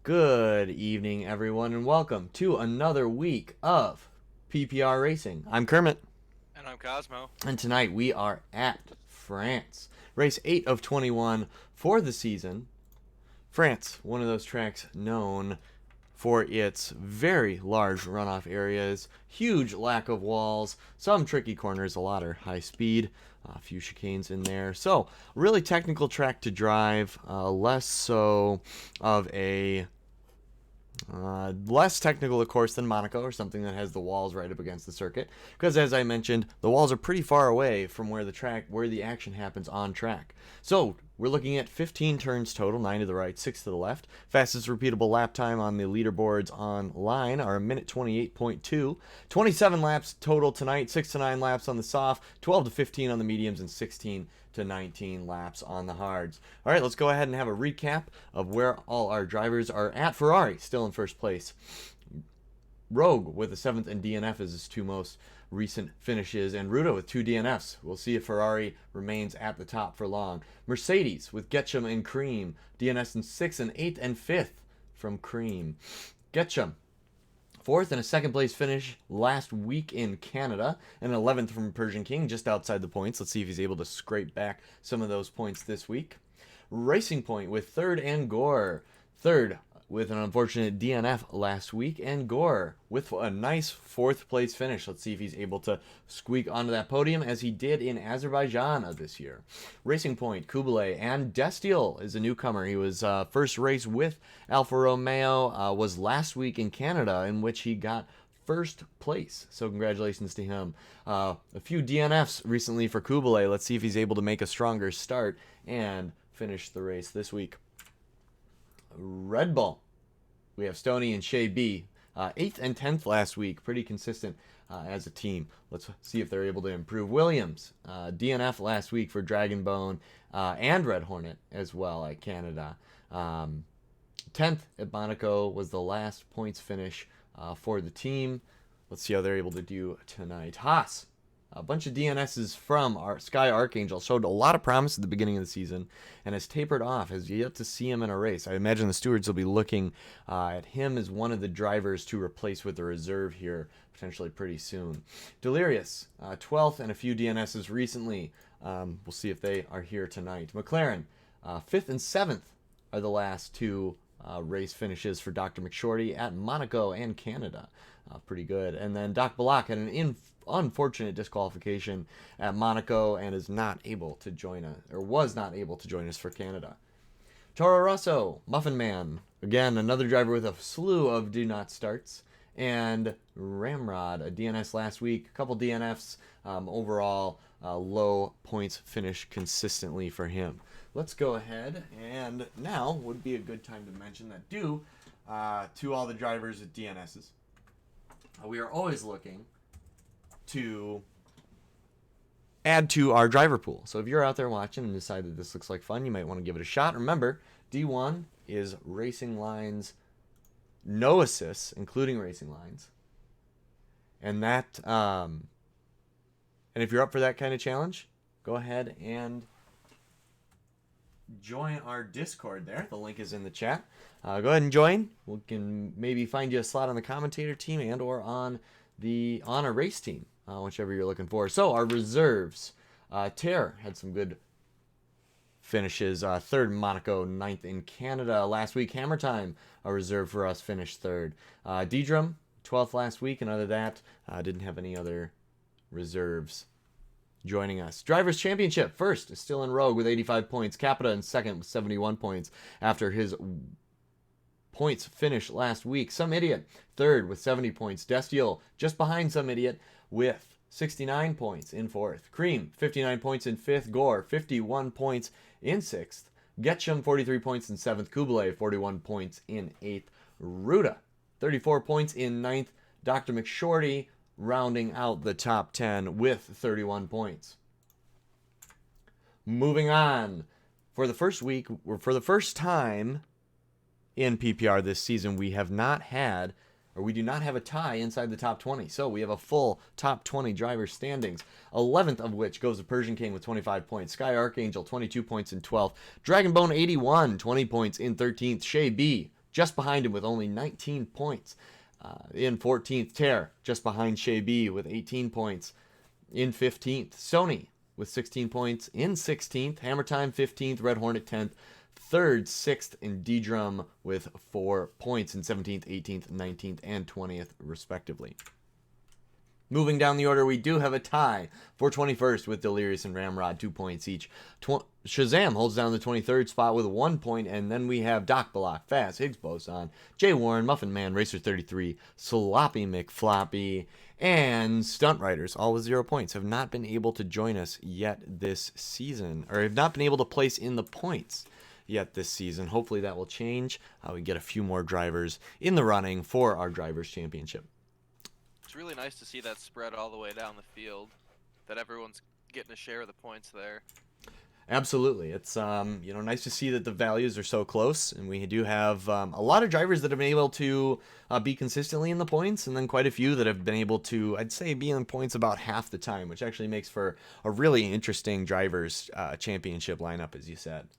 Good evening, everyone, and welcome to another week of PPR Racing. I'm Kermit, And I'm Cosmo. and tonight we are at France. Race 8 of 21 for the season. France, one of those tracks known for its very large runoff areas, huge lack of walls, some tricky corners, a lot are high speed, a few chicanes in there. So, really technical track to drive, less so of a less technical, of course, than Monaco or something that has the walls right up against the circuit. Because, as I mentioned, the walls are pretty far away from where the action happens on track. So we're looking at 15 turns total, 9 to the right, 6 to the left. Fastest repeatable lap time on the leaderboards online are a minute 28.2. 27 laps total tonight, 6 to 9 laps on the soft, 12 to 15 on the mediums, and 16 to 19 laps on the hards. All right, let's go ahead and have a recap of where all our drivers are at. Ferrari still in first place. Rogue with the 7th and DNF as his two most recent finishes, and Ruta with 2 DNFs. We'll see if Ferrari remains at the top for long. Mercedes with Getchum and Cream, DNFs in 6th and 8th and 5th from Cream. Getchum 4th and a 2nd place finish last week in Canada, and 11th from Persian King, just outside the points. Let's see if he's able to scrape back some of those points this week. Racing Point with 3rd and Gore. 3rd with an unfortunate DNF last week, and Gore with a nice 4th place finish. Let's see if he's able to squeak onto that podium as he did in Azerbaijan of this year. Racing Point, Kublai, and Destiel is a newcomer. He was first race with Alfa Romeo, was last week in Canada, in which he got first place. So congratulations to him. A few DNFs recently for Kublai. Let's see if he's able to make a stronger start and finish the race this week. Red Bull. We have Stoney and Shea B. 8th and 10th last week. Pretty consistent as a team. Let's see if they're able to improve. Williams. DNF last week for Dragon Bone and Red Hornet as well at Canada. 10th at Monaco was the last points finish for the team. Let's see how they're able to do tonight. Haas. A bunch of DNSs from our Sky Archangel. Showed a lot of promise at the beginning of the season and has tapered off. Has yet to see him in a race. I imagine the stewards will be looking at him as one of the drivers to replace with the reserve here potentially pretty soon. Delirious, 12th and a few DNSs recently. We'll see if they are here tonight. McLaren, 5th and 7th are the last two race finishes for Dr. McShorty at Monaco and Canada. Pretty good. And then Doc Balak had an unfortunate disqualification at Monaco and is not able to join us, or was not able to join us for Canada. Toro Rosso, Muffin Man, again another driver with a slew of do not starts, and Ramrod, a DNS last week, a couple DNFs, overall low points finish consistently for him. Let's go ahead, and now would be a good time to mention that due to all the drivers at DNSs, we are always looking to add to our driver pool. So if you're out there watching and decide that this looks like fun, you might want to give it a shot. Remember, D1 is racing lines, no assists, including racing lines. And that, and if you're up for that kind of challenge, go ahead and join our Discord there. The link is in the chat. Go ahead and join. We can maybe find you a slot on the commentator team and or on a race team, whichever you're looking for. So our reserves. Ter had some good finishes. 3rd in Monaco, 9th in Canada. Last week, Hammer Time, a reserve for us, finished 3rd. Dedrum, 12th last week, and other than that, didn't have any other reserves joining us. Drivers' Championship, 1st is still in Rogue with 85 points. Capita in 2nd with 71 points after his points finish last week. Some Idiot, 3rd with 70 points. Destiel just behind Some Idiot with 69 points in 4th. Cream, 59 points in 5th. Gore, 51 points in 6th. Getchum, 43 points in 7th. Kublai, 41 points in 8th. Ruta, 34 points in 9th. Dr. McShorty rounding out the top 10 with 31 points. Moving on. For the first week, for the first time in PPR this season, we do not have a tie inside the top 20. So we have a full top 20 driver standings, 11th of which goes to Persian King with 25 points. Sky Archangel, 22 points in 12th. Dragon Bone, 81, 20 points in 13th. Shea B, just behind him with only 19 points. In 14th, Ter, just behind Shea B with 18 points. In 15th, Sony with 16 points. In 16th, Hammer Time 15th, Red Hornet 10th. 3rd, 6th, and D-Drum with 4 points in 17th, 18th, 19th, and 20th, respectively. Moving down the order, we do have a tie for 21st with Delirious and Ramrod, 2 points each. Shazam holds down the 23rd spot with 1 point, and then we have Doc Balak, Fast, Higgs Boson, Jay Warren, Muffin Man, Racer 33, Sloppy McFloppy, and Stunt Riders, all with 0 points, have not been able to join us yet this season, or have not been able to place in the points yet this season. Hopefully that will change. We get a few more drivers in the running for our Drivers' Championship. It's really nice to see that spread all the way down the field, that everyone's getting a share of the points there. Absolutely. It's nice to see that the values are so close, and we do have a lot of drivers that have been able to be consistently in the points, and then quite a few that have been able to, I'd say, be in points about half the time, which actually makes for a really interesting Drivers' Championship lineup, as you said.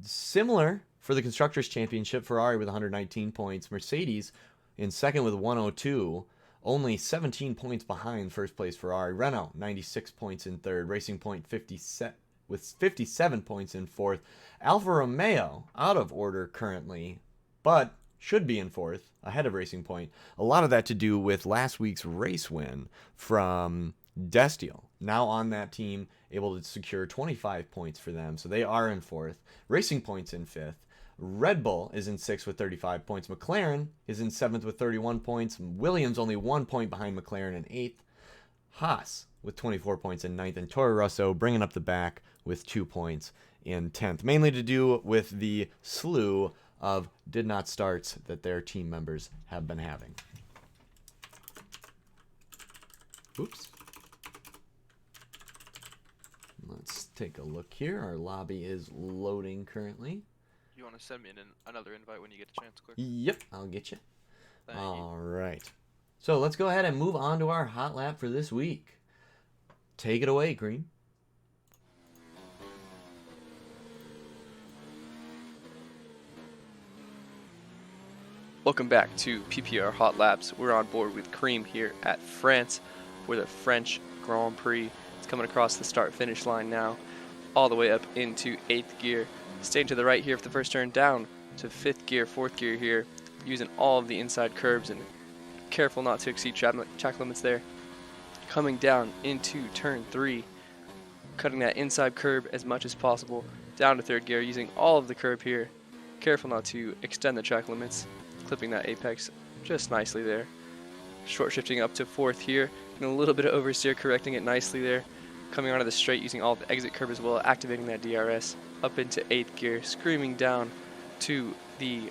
Similar for the Constructors' Championship, Ferrari with 119 points, Mercedes in second with 102, only 17 points behind first place Ferrari. Renault 96 points in third, Racing Point 57 points in fourth. Alfa Romeo out of order currently, but should be in fourth, ahead of Racing Point. A lot of that to do with last week's race win from Destiel. Now on that team, able to secure 25 points for them, so they are in fourth. Racing Point's in fifth. Red Bull is in sixth with 35 points. McLaren is in seventh with 31 points. Williams only 1 point behind McLaren in eighth. Haas with 24 points in ninth, and Toro Rosso bringing up the back with 2 points in 10th, mainly to do with the slew of did not starts that their team members have been having. Oops. Let's take a look here. Our lobby is loading currently. You want to send me another invite when you get a chance, quick? Yep, I'll get you. Thank you. All right. So let's go ahead and move on to our hot lap for this week. Take it away, Green. Welcome back to PPR Hot Laps. We're on board with Cream here at France for the French Grand Prix. It's coming across the start-finish line now, all the way up into 8th gear. Staying to the right here for the first turn, down to 5th gear, 4th gear here, using all of the inside curbs and careful not to exceed track limits there. Coming down into turn 3, cutting that inside curb as much as possible, down to 3rd gear, using all of the curb here. Careful not to extend the track limits, clipping that apex just nicely there. Short shifting up to 4th here, and a little bit of oversteer, correcting it nicely there. Coming onto the straight, using all of the exit curb as well, activating that DRS up into 8th gear, screaming down to the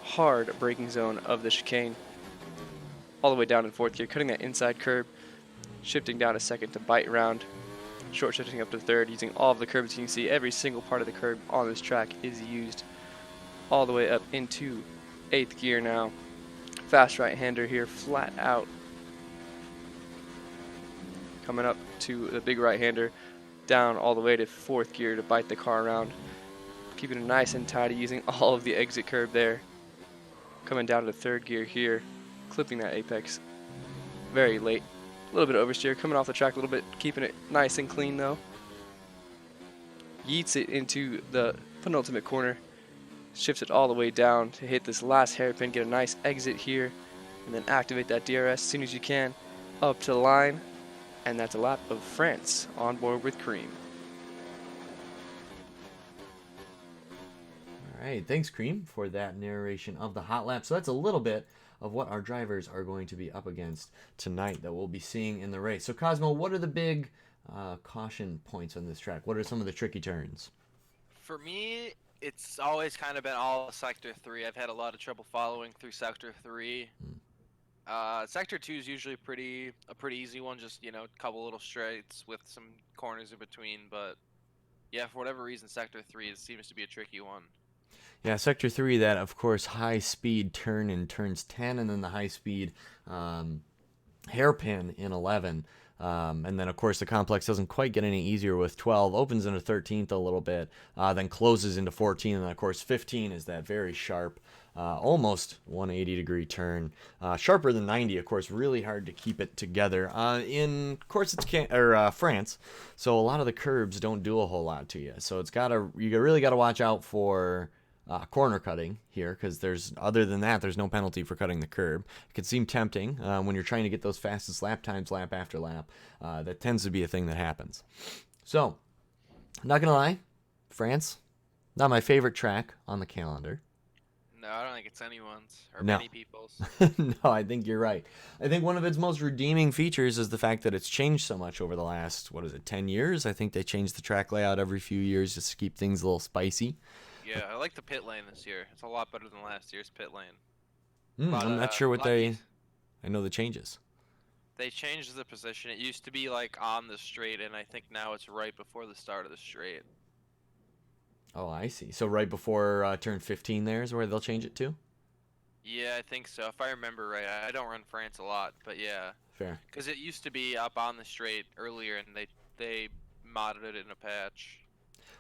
hard braking zone of the chicane. All the way down in 4th gear, cutting that inside curb, shifting down a 2nd to bite round. Short shifting up to 3rd, using all of the curbs. You can see every single part of the curb on this track is used. All the way up into 8th gear now. Fast right-hander here, flat out. Coming up to the big right-hander, down all the way to 4th gear to bite the car around. Keeping it nice and tidy, using all of the exit curb there. Coming down to 3rd gear here, clipping that apex very late. A little bit of oversteer, coming off the track a little bit, keeping it nice and clean though. Yeets it into the penultimate corner. Shifts it all the way down to hit this last hairpin, get a nice exit here, and then activate that DRS as soon as you can, up to the line, and that's a lap of France on board with Cream. All right, thanks, Cream, for that narration of the hot lap. So that's a little bit of what our drivers are going to be up against tonight that we'll be seeing in the race. So, Cosmo, what are the big caution points on this track? What are some of the tricky turns? For me, it's always kind of been all Sector 3. I've had a lot of trouble following through Sector 3. Sector 2 is usually a pretty easy one, just, a couple little straights with some corners in between. But, yeah, for whatever reason, Sector 3 seems to be a tricky one. Yeah, Sector 3, that, of course, high-speed turn in turns 10, and then the high-speed hairpin in 11. And then, of course, the complex doesn't quite get any easier with 12. Opens into 13th a little bit, then closes into 14. And, then, of course, 15 is that very sharp almost 180-degree turn. Sharper than 90, of course, really hard to keep it together. In, of course, it's France, so a lot of the curbs don't do a whole lot to you. So you really got to watch out for corner cutting here, because other than that, there's no penalty for cutting the curb. It can seem tempting when you're trying to get those fastest lap times lap after lap. That tends to be a thing that happens. So, not gonna lie, France, not my favorite track on the calendar. No, I don't think it's anyone's or No. many people's. No, I think you're right. I think one of its most redeeming features is the fact that it's changed so much over the last, 10 years? I think they changed the track layout every few years just to keep things a little spicy. Yeah, I like the pit lane this year. It's a lot better than last year's pit lane. I'm not sure what I know the changes. They changed the position. It used to be like on the straight, and I think now it's right before the start of the straight. Oh, I see. So right before turn 15 there is where they'll change it to? Yeah, I think so. If I remember right, I don't run France a lot, but yeah. Fair. Because it used to be up on the straight earlier, and they modded it in a patch.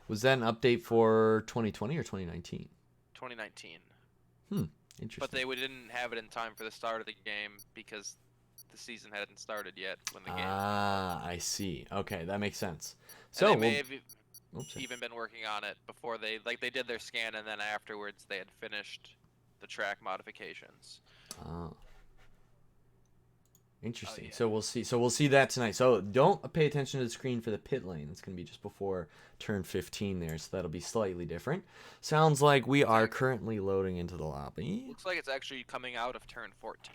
Was that an update for 2020 or 2019? 2019. Interesting. But they didn't have it in time for the start of the game because the season hadn't started yet when the game. I see. Okay, that makes sense. And So they may have oops. even been working on it before they did their scan, and then afterwards they had finished the track modifications. Interesting. yeah. So we'll see that tonight. So don't pay attention to the screen for the pit lane. It's going to be just before turn 15 there, so that'll be slightly different. Sounds like we are currently loading into the lobby. Looks like it's actually coming out of turn 14.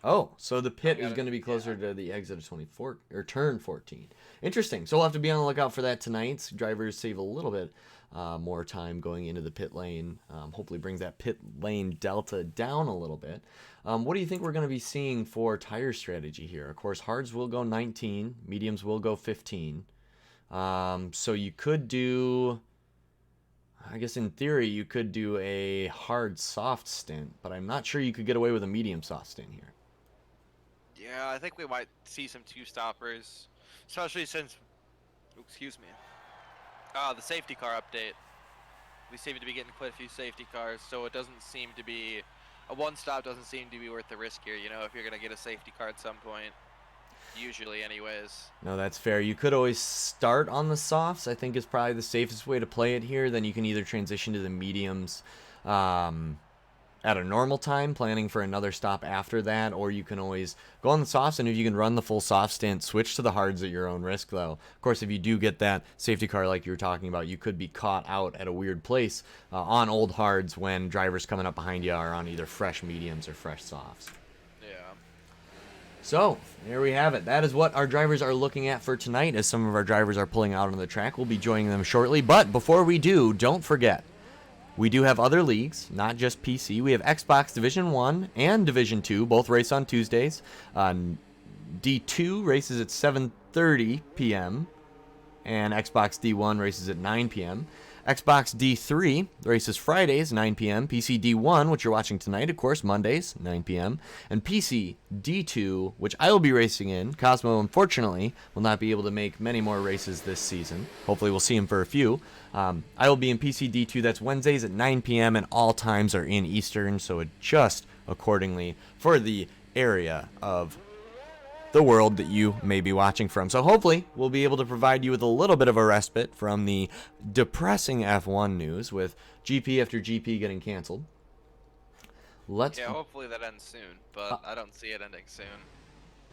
Oh, so the pit is going to be closer to the exit of 24 or turn 14. Interesting. So we'll have to be on the lookout for that tonight. Drivers save a little bit more time going into the pit lane. Hopefully brings that pit lane delta down a little bit. What do you think we're going to be seeing for tire strategy here? Of course, hards will go 19, mediums will go 15. So you could do, I guess in theory, you could do a hard soft stint, but I'm not sure you could get away with a medium soft stint here. Yeah, I think we might see some two-stoppers, especially since, excuse me, the safety car update. We seem to be getting quite a few safety cars, so it doesn't seem to be, a one-stop doesn't seem to be worth the risk here, you know, if you're going to get a safety car at some point. Usually anyways. No, that's fair. You could always start on the softs, I think is probably the safest way to play it here. Then you can either transition to the mediums at a normal time, planning for another stop after that, or you can always go on the softs, and if you can run the full soft stint, switch to the hards at your own risk, though. Of course, if you do get that safety car like you were talking about, you could be caught out at a weird place on old hards when drivers coming up behind you are on either fresh mediums or fresh softs. So, there we have it. That is what our drivers are looking at for tonight, as some of our drivers are pulling out on the track. We'll be joining them shortly, but before we do, don't forget, we do have other leagues, not just PC. We have Xbox Division 1 and Division 2, both race on Tuesdays. D2 races at 7:30 p.m., and Xbox D1 races at 9 p.m. Xbox D3 races Fridays, 9 p.m. PC D1, which you're watching tonight, of course, Mondays, 9 p.m. And PC D2, which I will be racing in. Cosmo, unfortunately, will not be able to make many more races this season. Hopefully we'll see him for a few. I will be in PC D2. That's Wednesdays at 9 p.m. and all times are in Eastern, so adjust accordingly for the area of the world that you may be watching from. So hopefully we'll be able to provide you with a little bit of a respite from the depressing F1 news with GP after GP getting canceled. Yeah, hopefully that ends soon, but I don't see it ending soon.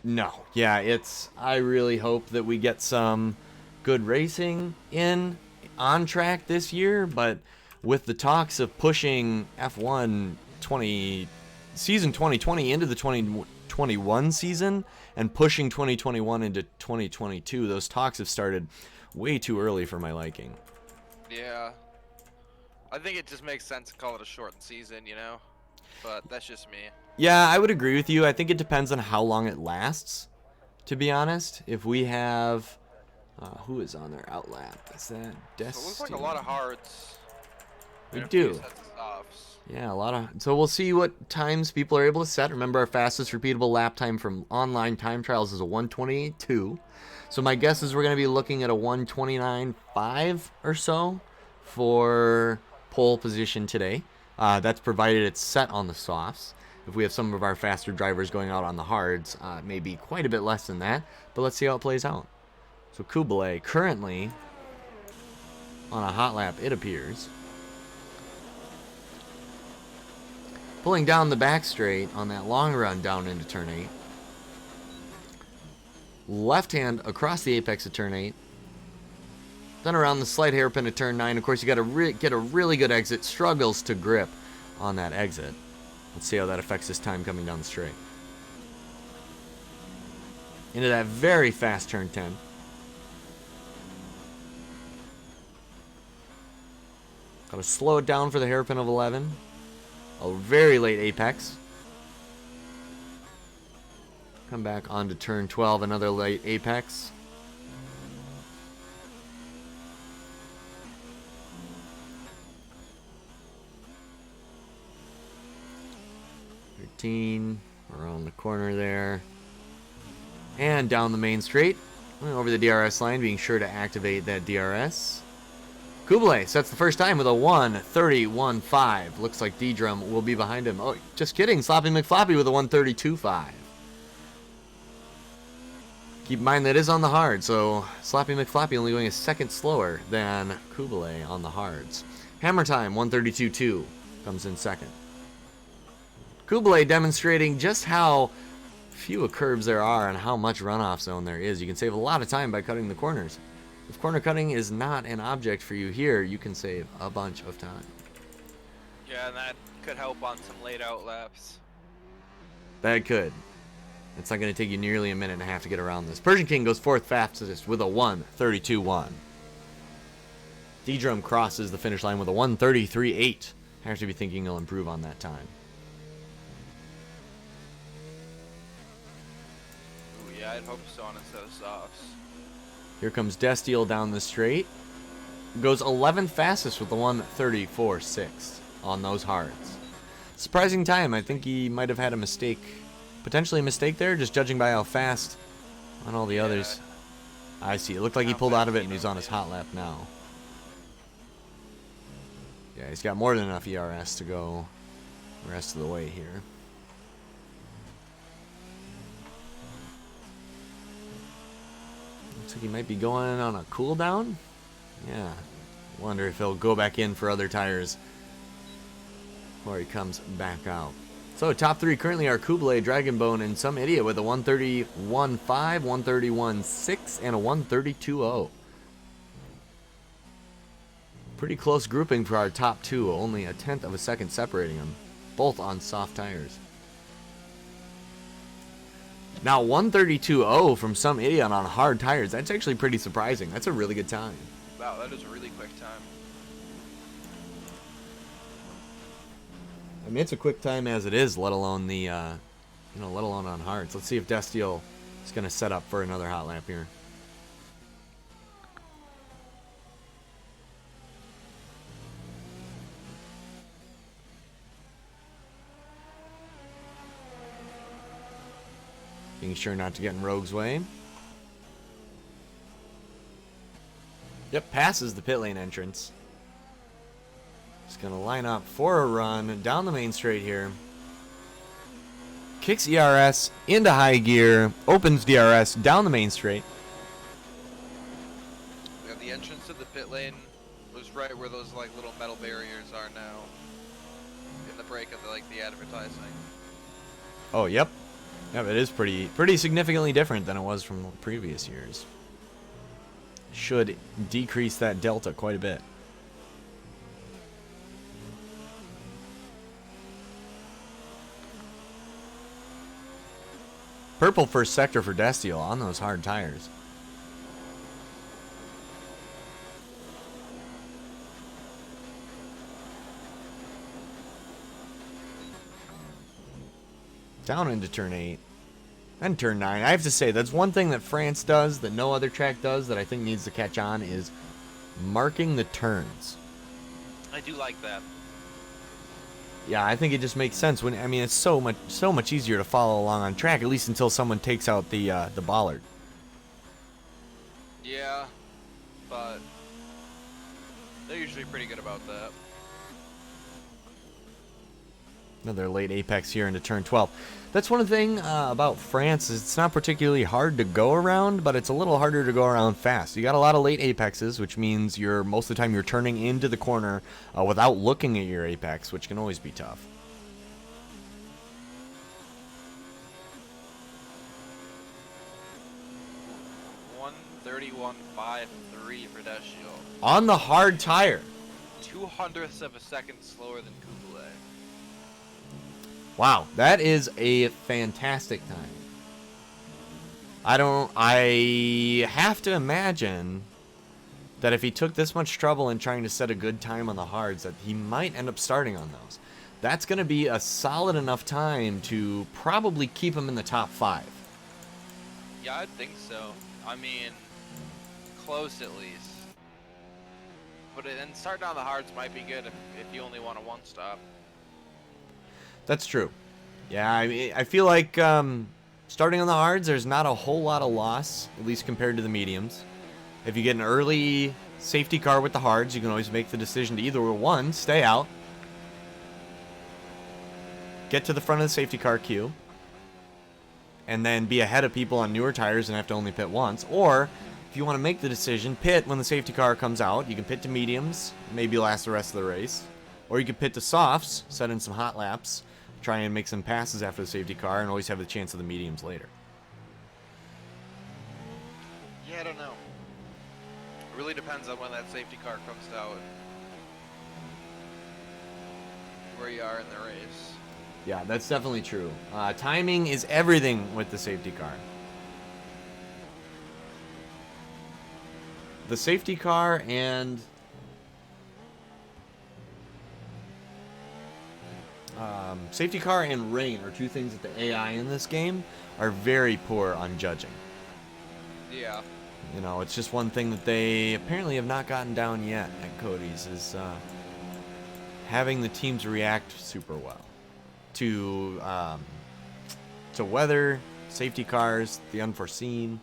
No, yeah, I really hope that we get some good racing on track this year, but with the talks of pushing F1 season 2020 into the 2021 season and pushing 2021 into 2022, those talks have started way too early for my liking. Yeah. I think it just makes sense to call it a shortened season, you know? But that's just me. Yeah, I would agree with you. I think it depends on how long it lasts, to be honest. If we have... who is on their outlap? Is that Destiny? So it looks like a lot of hards. We do. Yeah, a lot of... So we'll see what times people are able to set. Remember, our fastest repeatable lap time from online time trials is a 1:28.2. So my guess is we're going to be looking at a 1:29.5 or so for pole position today. That's provided it's set on the softs. If we have some of our faster drivers going out on the hards, it may be quite a bit less than that, but let's see how it plays out. So Castellet currently on a hot lap, it appears. Pulling down the back straight on that long run down into turn 8. Left hand across the apex of turn 8. Then around the slight hairpin of turn 9. Of course, you got to get a really good exit. Struggles to grip on that exit. Let's see how that affects his time coming down the straight. Into that very fast turn 10. Got to slow it down for the hairpin of 11. A very late apex. Come back onto turn 12, another late apex. Around the corner there. And down the main straight. Over the DRS line, being sure to activate that DRS. Castellet sets the first time with a 1:31.5. Looks like D-Drum will be behind him. Oh, just kidding. Sloppy McFloppy with a 1:32.5. Keep in mind that is on the hard, so Sloppy McFloppy only going a second slower than Castellet on the hards. Hammer time, 1:32.2, comes in second. Castellet demonstrating just how few curves there are and how much runoff zone there is. You can save a lot of time by cutting the corners. If corner cutting is not an object for you here, you can save a bunch of time. Yeah, and that could help on some laid out laps. That could. It's not going to take you nearly a minute and a half to get around this. Persian King goes fourth fastest with a 1:32.1. D-Drum crosses the finish line with a 1:33.8. I have to be thinking he'll improve on that time. Ooh, yeah, I'd hope so on instead of softs. Here comes Destiel down the straight. Goes 11th fastest with the 1:34.6 on those hards. Surprising time. I think he might have had a mistake. Potentially a mistake there, just judging by how fast on all the others. I see. It looked like he pulled out of it and he's on his hot lap now. Yeah, he's got more than enough ERS to go the rest of the way here. Looks like he might be going on a cooldown. Yeah. Wonder if he'll go back in for other tires before he comes back out. So top three currently are Castellet, Dragonbone, and some idiot with a 1:31.5, 1:31.6, and a 1:32.0. Pretty close grouping for our top two, only a tenth of a second separating them, both on soft tires. Now 1:32.0 from some idiot on hard tires, that's actually pretty surprising. That's a really good time. Wow, that is a really quick time. I mean, it's a quick time as it is, let alone the, let alone on hards. Let's see if Destiel is going to set up for another hot lap here. Being sure not to get in Rogue's way. Yep, passes the pit lane entrance. Just going to line up for a run down the main straight here. Kicks ERS into high gear. Opens DRS down the main straight. Yeah, the entrance to the pit lane was right where those like little metal barriers are now. In the break of the advertising. Oh, yep. Yep, it is pretty significantly different than it was from previous years. Should decrease that delta quite a bit. Purple first sector for Destiel on those hard tires. Down into turn 8. Then turn 9. I have to say, that's one thing that France does that no other track does that I think needs to catch on is marking the turns. I do like that. Yeah, I think it just makes sense when it's so much easier to follow along on track, at least until someone takes out the bollard. Yeah, but they're usually pretty good about that. Another late apex here into turn 12. That's one thing about France is it's not particularly hard to go around, but it's a little harder to go around fast. You got a lot of late apexes, which means you're most of the time you're turning into the corner without looking at your apex, which can always be tough. .131.53 for Deschio. On the hard tire. 0.02 of a second slower than Castellet. Wow, that is a fantastic time. I have to imagine that if he took this much trouble in trying to set a good time on the hards, that he might end up starting on those. That's going to be a solid enough time to probably keep him in the top 5. Yeah, I think so. I mean, close at least. But then starting on the hards might be good if you only want a one-stop. That's true. Yeah, I mean, I feel like starting on the hards, there's not a whole lot of loss, at least compared to the mediums. If you get an early safety car with the hards, you can always make the decision to either one, stay out, get to the front of the safety car queue, and then be ahead of people on newer tires and have to only pit once. Or if you want to make the decision, pit when the safety car comes out. You can pit to mediums, maybe last the rest of the race. Or you can pit to softs, set in some hot laps, try and make some passes after the safety car, and always have the chance of the mediums later. Yeah, I don't know. It really depends on when that safety car comes out. Where you are in the race. Yeah, that's definitely true. Timing is everything with the safety car. The safety car and rain are two things that the AI in this game are very poor on judging. Yeah. You know, it's just one thing that they apparently have not gotten down yet at Cody's is having the teams react super well to weather, safety cars, the unforeseen.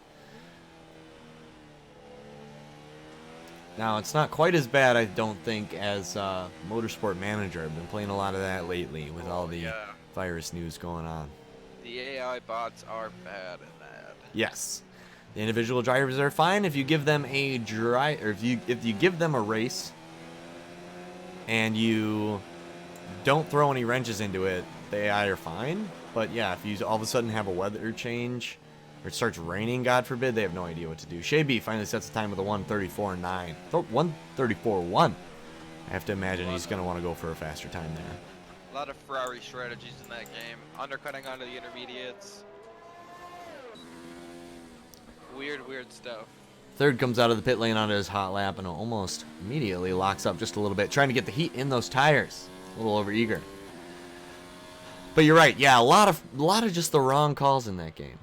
Now, it's not quite as bad, I don't think, as Motorsport Manager. I've been playing a lot of that lately with all the virus news going on. The AI bots are bad in that. Yes. The individual drivers are fine if you give them a if you give them a race and you don't throw any wrenches into it, the AI are fine. But yeah, if you all of a sudden have a weather change or it starts raining, God forbid, they have no idea what to do. Shay B finally sets the time with a 1:34.9. 1:34.1. I have to imagine he's going to want to go for a faster time there. A lot of Ferrari strategies in that game. Undercutting onto the intermediates. Weird stuff. Third comes out of the pit lane onto his hot lap and almost immediately locks up just a little bit, trying to get the heat in those tires. A little overeager. But you're right. Yeah, a lot of just the wrong calls in that game.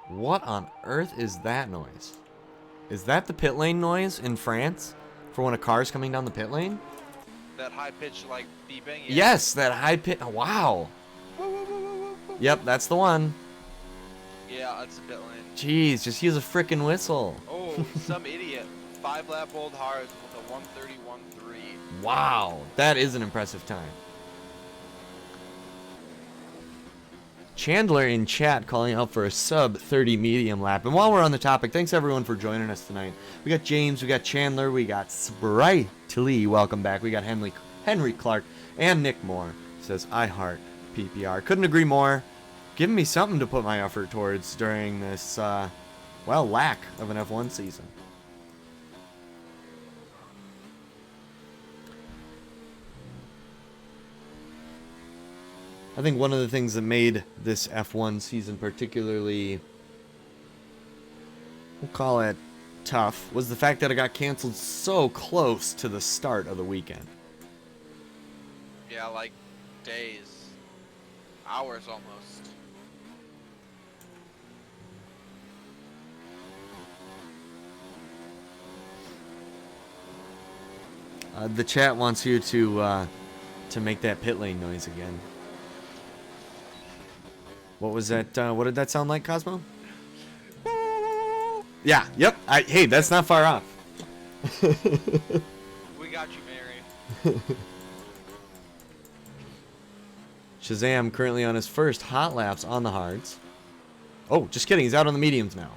What on earth is that noise? Is that the pit lane noise in France for when a car's coming down the pit lane? That high pitch like beeping? Yeah. Yes, that high pitch. Wow. Yep, that's the one. Yeah, that's the pit lane. Jeez, just use a frickin' whistle. Oh, some idiot. 5-lap old hards with a 1:31.3. Wow, that is an impressive time. Chandler in chat calling out for a sub 30 medium lap. And while we're on the topic, thanks everyone for joining us tonight. We got James, we got Chandler, we got Sprightly, welcome back. We got Henry Clark, and Nick Moore says, I heart PPR. Couldn't agree more. Giving me something to put my effort towards during this, lack of an F1 season. I think one of the things that made this F1 season particularly, we'll call it tough, was the fact that it got canceled so close to the start of the weekend. Yeah, like days. Hours almost. The chat wants you to make that pit lane noise again. What was that? What did that sound like, Cosmo? Yeah. Yep. Hey, that's not far off. We got you, Mary. Shazam currently on his first hot laps on the hards. Oh, just kidding. He's out on the mediums now.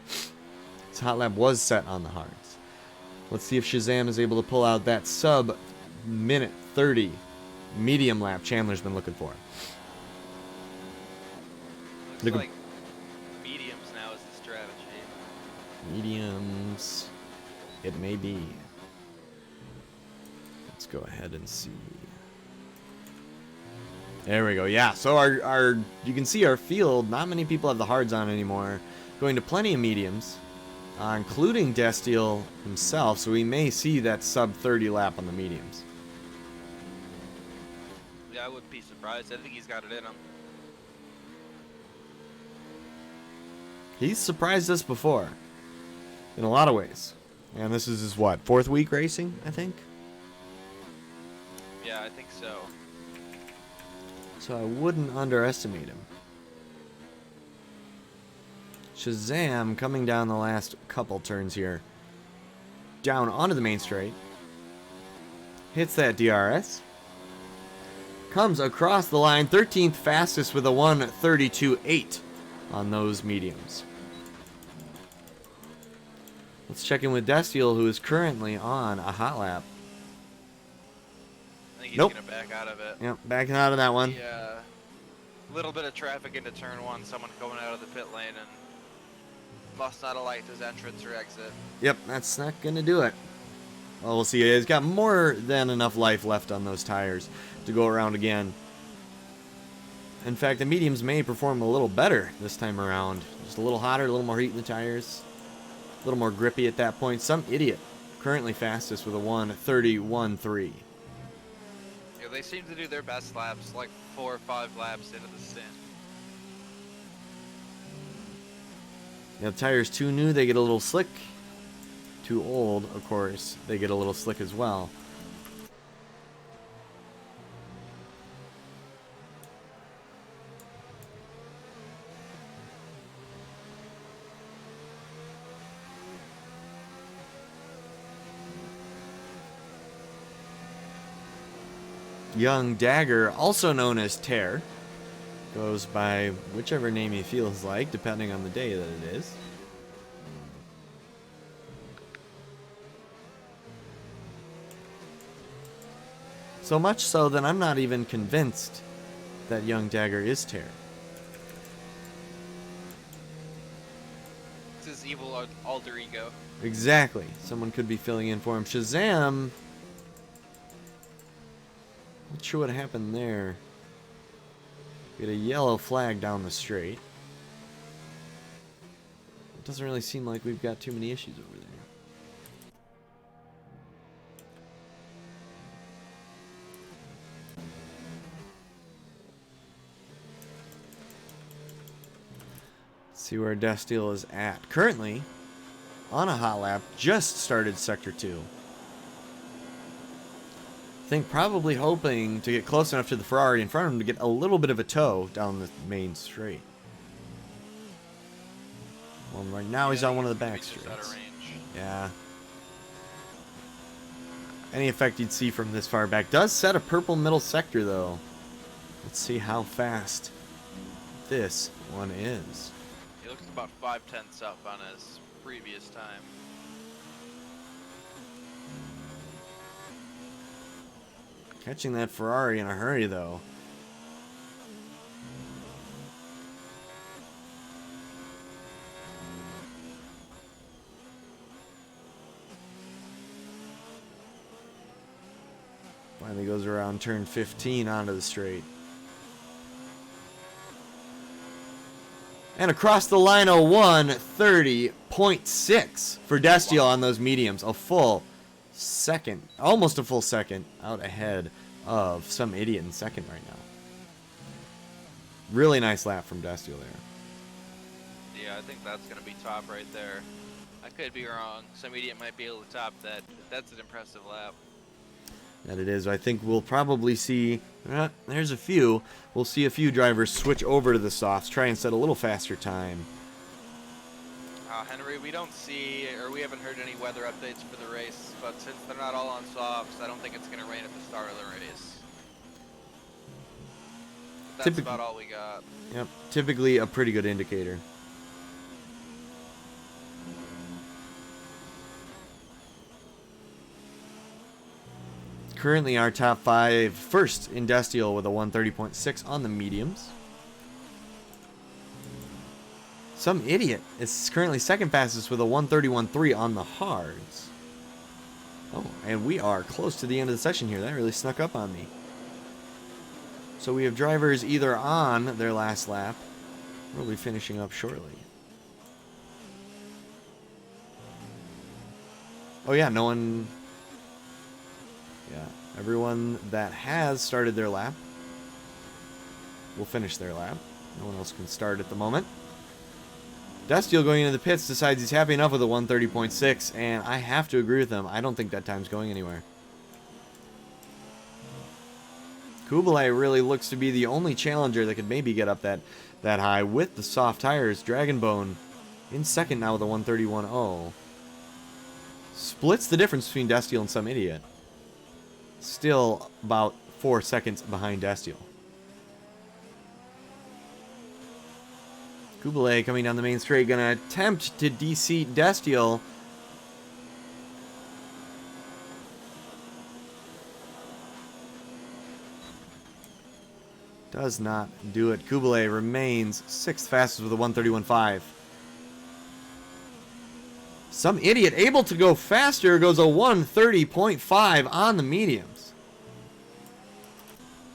His hot lap was set on the hards. Let's see if Shazam is able to pull out that sub-minute 30 medium lap Chandler's been looking for. Looks like mediums now is the strategy. Mediums. It may be. Let's go ahead and see. There we go. Yeah, so our you can see our field, not many people have the hards on anymore. Going to plenty of mediums, including Destiel himself, so we may see that sub-30 lap on the mediums. Yeah, I wouldn't be surprised. I think he's got it in him. He's surprised us before, in a lot of ways. And this is his, what, 4th week racing, I think? Yeah, I think so. So I wouldn't underestimate him. Shazam coming down the last couple turns here. Down onto the main straight. Hits that DRS. Comes across the line. 13th fastest with a 1:32.8 on those mediums. Let's check in with Destiel, who is currently on a hot lap. I think he's Nope. going to back out of it. Yep, backing out of that one. Yeah. Little bit of traffic into turn 1, someone going out of the pit lane, and must not have liked his entrance or exit. Yep, that's not going to do it. Well, we'll see. He's got more than enough life left on those tires to go around again. In fact, the mediums may perform a little better this time around. Just a little hotter, a little more heat in the tires. A little more grippy at that point. Some idiot currently fastest with a 1:31.3. Yeah, they seem to do their best laps like 4 or 5 laps into the stint. Yeah, the tire's too new, they get a little slick. Too old, of course, they get a little slick as well. Young Dagger, also known as Tear, goes by whichever name he feels like, depending on the day that it is. So much so that I'm not even convinced that Young Dagger is Tear. It's his evil alter ego. Exactly. Someone could be filling in for him. Shazam! Not sure what happened there. Get a yellow flag down the straight. It doesn't really seem like we've got too many issues over there. Let's see where Destiel is at. Currently, on a hot lap, just started Sector 2. I think probably hoping to get close enough to the Ferrari in front of him to get a little bit of a tow down the main straight. Well, right now he's on one of the back He's just out of straights. range. Yeah. Any effect you'd see from this far back does set a purple middle sector, though. Let's see how fast this one is. He looks about 5/10 up on his previous time. Catching that Ferrari in a hurry, though. Finally goes around turn 15 onto the straight. And across the line, a 1:30.6 for Destiel on those mediums. A full second, almost a full second out ahead of some idiot in second right now. Really nice lap from Destiel there. Yeah, I think that's going to be top right there. I could be wrong. Some idiot might be able to top that. That's an impressive lap. That it is. I think we'll probably see, there's a few. We'll see a few drivers switch over to the softs, try and set a little faster time. Henry, we don't see, or we haven't heard any weather updates for the race, but since they're not all on softs, I don't think it's going to rain at the start of the race. That's about all we got. Yep, typically a pretty good indicator. Currently our top 5, first Industrial with a 130.6 on the mediums. Some idiot is currently second fastest with a 131.3 on the hards. Oh, and we are close to the end of the session here. That really snuck up on me. So we have drivers either on their last lap or will be finishing up shortly. Oh yeah, no one... Yeah, everyone that has started their lap will finish their lap. No one else can start at the moment. Dustiel going into the pits decides he's happy enough with a 130.6, and I have to agree with him. I don't think that time's going anywhere. Kublai really looks to be the only challenger that could maybe get up that high with the soft tires. Dragonbone in second now with a 131.0. Splits the difference between Dustiel and some idiot. Still about 4 seconds behind Dustiel. Kublai coming down the main straight, gonna attempt to DC Dustiel. Does not do it. Kublai remains 6th fastest with a 131.5. Some idiot able to go faster goes a 130.5 on the mediums.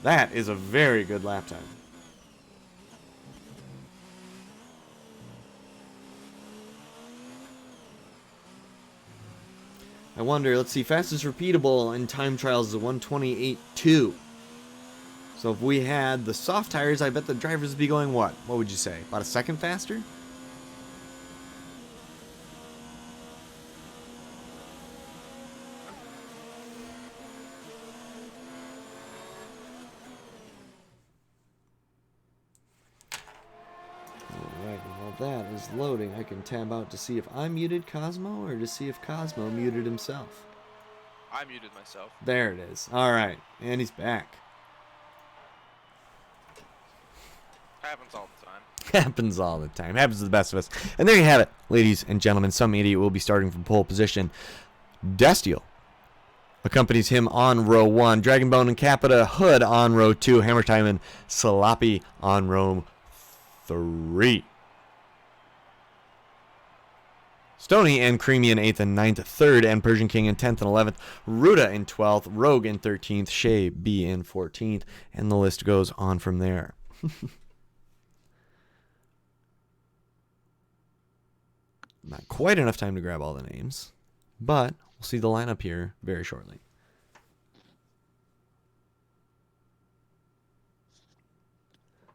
That is a very good lap time. I wonder, let's see, fastest repeatable in time trials is a 128.2. So if we had the soft tires, I bet the drivers would be going what? What would you say? About a second faster? Alright, while that is loading, I can tab out to see if I muted Cosmo or to see if Cosmo muted himself. I muted myself. There it is. Alright, and he's back. Happens all the time. Happens all the time. Happens to the best of us. And there you have it, ladies and gentlemen. Some idiot will be starting from pole position. Dustiel accompanies him on row 1. Dragonbone and Capita Hood on row 2. Hammer Time and Sloppy on row 3. Stony and Creamy in 8th and 9th. 3rd and Persian King in 10th and 11th. Ruda in 12th. Rogue in 13th. Shea B in 14th. And the list goes on from there. Not quite enough time to grab all the names, but we'll see the lineup here very shortly.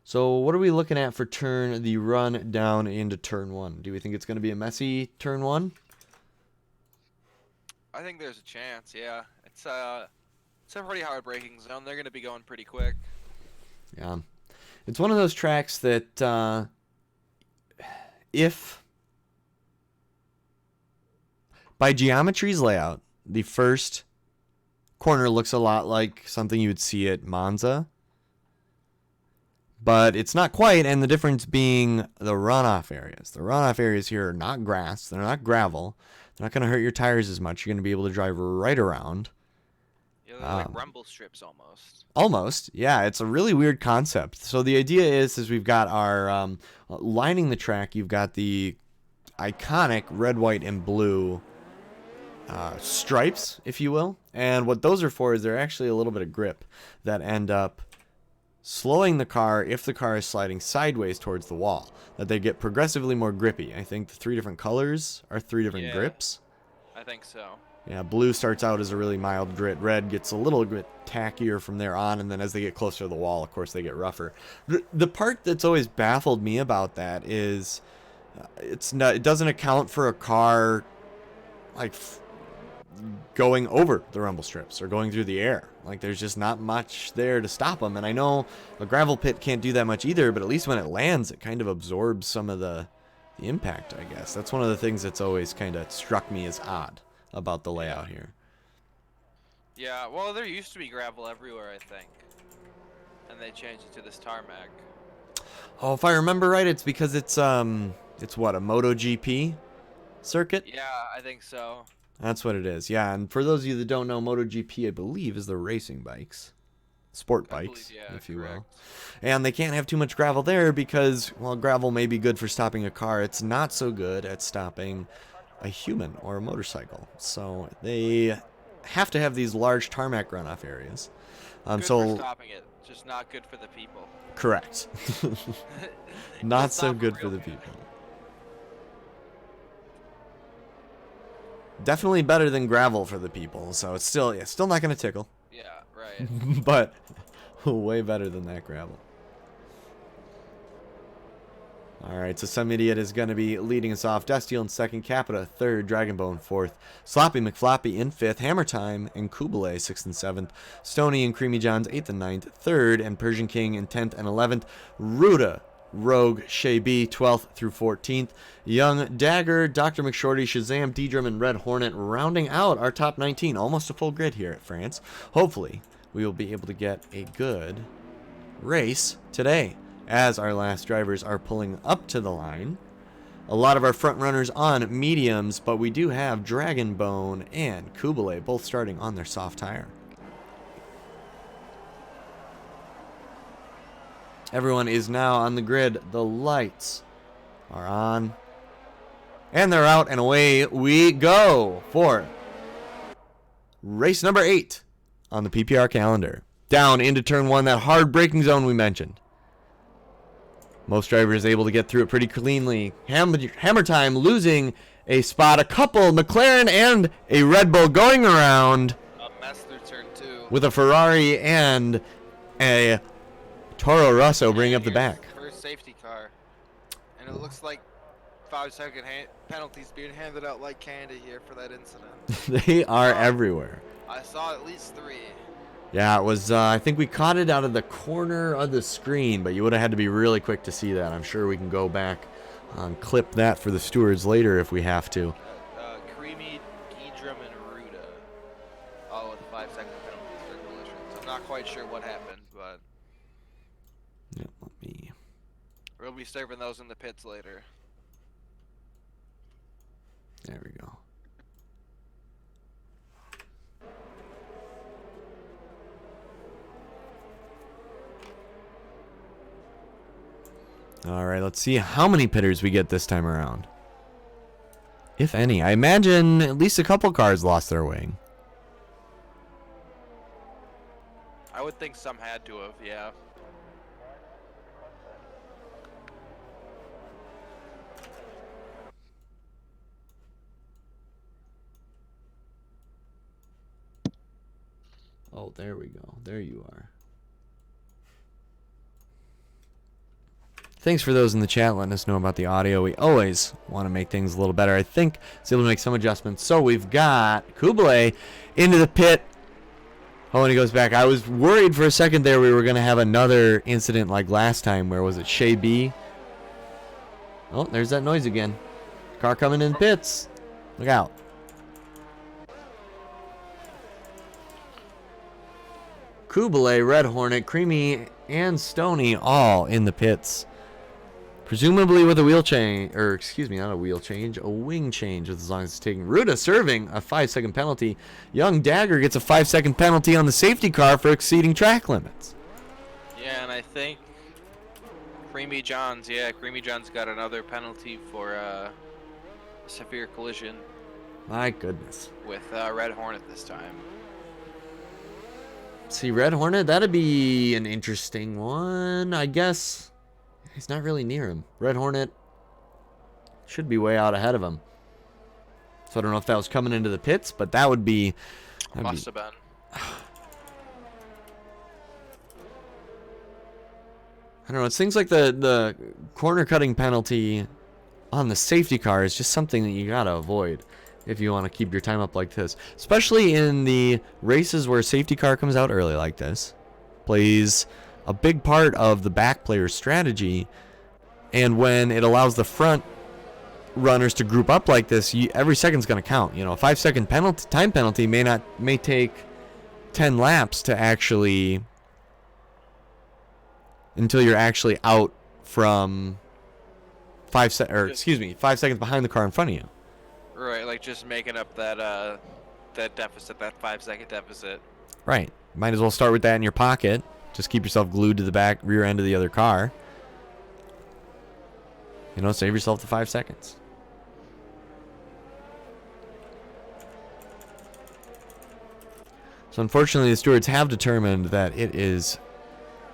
So what are we looking at for the run down into turn 1? Do we think it's going to be a messy turn 1? I think there's a chance, yeah. It's a pretty hard braking zone. They're going to be going pretty quick. Yeah. It's one of those tracks that if by geometry's layout, the first corner looks a lot like something you would see at Monza. But it's not quite, and the difference being the runoff areas. The runoff areas here are not grass. They're not gravel. They're not going to hurt your tires as much. You're going to be able to drive right around. Yeah, they're like rumble strips almost. Almost, yeah. It's a really weird concept. So the idea is we've got our lining the track. You've got the iconic red, white, and blue stripes, if you will. And what those are for is they're actually a little bit of grip that end up slowing the car if the car is sliding sideways towards the wall. That they get progressively more grippy. I think the 3 different colors are 3 different grips. I think so. Yeah, blue starts out as a really mild grit. Red gets a little bit tackier from there on, and then as they get closer to the wall, of course, they get rougher. The part that's always baffled me about that is it doesn't account for a car like going over the rumble strips or going through the air. Like, there's just not much there to stop them. And I know a gravel pit can't do that much either, but at least when it lands, it kind of absorbs some of the the impact, I guess. That's one of the things that's always kind of struck me as odd about the layout here. Yeah, well, there used to be gravel everywhere, I think. And they changed it to this tarmac. Oh, if I remember right, it's because it's what, a MotoGP circuit? Yeah, I think so. That's what it is. Yeah, and for those of you that don't know, MotoGP, I believe, is the racing bikes. Sport bikes, if you will. And they can't have too much gravel there because, well, gravel may be good for stopping a car. It's not so good at stopping a human or a motorcycle. So they have to have these large tarmac runoff areas. Good for stopping it, just not good for the people. Correct. Not so good for the people. Definitely better than gravel for the people. So it's still not going to tickle. Yeah, right. But way better than that gravel. Alright, so Some Idiot is going to be leading us off. Destiel in second, Capita third, Dragonbone fourth, Sloppy McFloppy in fifth, Hammer Time and Kublai sixth and seventh, Stony and Creamy Johns eighth and ninth, third, and Persian King in 10th and 11th, Ruda, Rogue, Shay B 12th through 14th, Young, Dagger, Dr. McShorty, Shazam, D-Drum, and Red Hornet rounding out our top 19. Almost a full grid here at France. Hopefully, we will be able to get a good race today, as our last drivers are pulling up to the line. A lot of our front runners on mediums, but we do have Dragonbone and Kublai both starting on their soft tire. Everyone is now on the grid. The lights are on. And they're out, and away we go for race number 8 on the PPR calendar. Down into turn 1, that hard braking zone we mentioned. Most drivers able to get through it pretty cleanly. Hammer Time losing a spot. A couple, McLaren and a Red Bull going around. A mess through turn 2. With a Ferrari and a Toro Rosso bringing up the back. First safety car. And it looks like 5-second penalties being handed out like candy here for that incident. They are everywhere. I saw at least 3. Yeah, it was, I think we caught it out of the corner of the screen, but you would have had to be really quick to see that. I'm sure we can go back and clip that for the stewards later if we have to. Creamy, D-Drum, and Ruda. All with 5-second penalties for collisions. I'm not quite sure what happened, but Yeah, let me... we'll be serving those in the pits later. There we go. Alright, let's see how many pitters we get this time around. If any. I imagine at least a couple cars lost their wing. I would think some had to have, yeah. Oh, there we go. There you are. Thanks for those in the chat letting us know about the audio. We always want to make things a little better. I think it's able to make some adjustments. So we've got Kublai into the pit. Oh, and he goes back. I was worried for a second there we were going to have another incident like last time. Where was it? Shay B? Oh, there's that noise again. Car coming in pits. Look out. Kublai, Red Hornet, Creamy, and Stony all in the pits. Presumably with a wheel change, or excuse me, not a wheel change, a wing change, as long as it's taking. Ruda serving a 5-second penalty. Young Dagger gets a 5-second penalty on the safety car for exceeding track limits. Yeah, and I think Creamy John's got another penalty for a severe collision. My goodness. With Red Hornet this time. See, Red Hornet, that'd be an interesting one, I guess. He's not really near him. Red Hornet should be way out ahead of him. So I don't know if that was coming into the pits, but that would be... Must have been. I don't know. It's things like the corner cutting penalty on the safety car is just something that you gotta avoid if you want to keep your time up like this. Especially in the races where a safety car comes out early like this. Plays a big part of the back player's strategy, and when it allows the front runners to group up like this, every second's going to count. You know, a 5-second time penalty may take 10 laps to actually, until you're actually out from 5 seconds behind the car in front of you. Right, like just making up that deficit, that 5-second deficit. Right. Might as well start with that in your pocket. Just keep yourself glued to the rear end of the other car. You know, save yourself the 5 seconds. So unfortunately, the stewards have determined that it is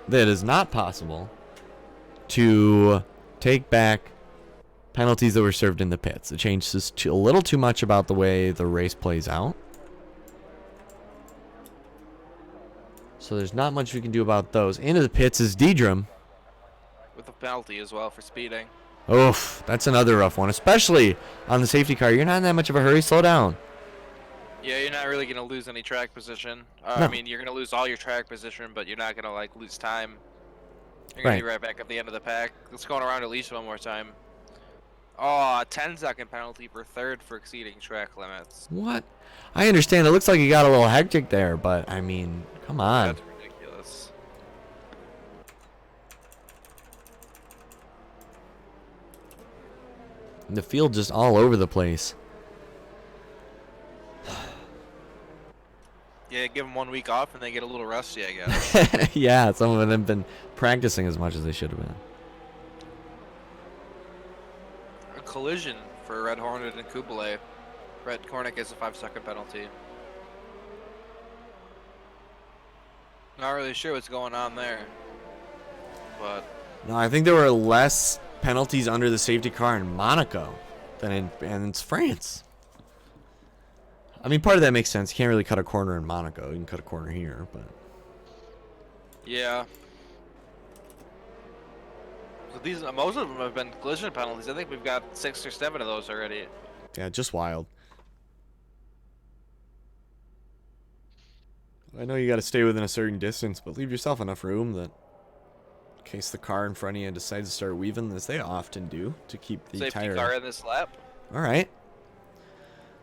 not possible to take back penalties that were served in the pits. It changes a little too much about the way the race plays out. So there's not much we can do about those. Into the pits is Deidrum. With a penalty as well for speeding. Oof, that's another rough one, especially on the safety car. You're not in that much of a hurry. Slow down. Yeah, you're not really going to lose any track position. No. I mean, you're going to lose all your track position, but you're not going to, like, lose time. You're going to be right back at the end of the pack. Let's go around at least one more time. Oh, a 10-second penalty for third for exceeding track limits. What? I understand. It looks like you got a little hectic there, but, I mean, come on. That's ridiculous. The field just all over the place. Yeah, give them 1 week off and they get a little rusty, I guess. Yeah, some of them have been practicing as much as they should have been. A collision for Red Hornet and Kublai. Red Hornet gets a 5-second penalty. Not really sure what's going on there. But No, I think there were less penalties under the safety car in Monaco than in France. I mean, part of that makes sense. You can't really cut a corner in Monaco. You can cut a corner here, but yeah. So most of them have been collision penalties. I think we've got 6 or 7 of those already. yeah, just wild. I know you got to stay within a certain distance, but leave yourself enough room that in case the car in front of you decides to start weaving, as they often do, to keep the Safety tire. car in this lap. All right.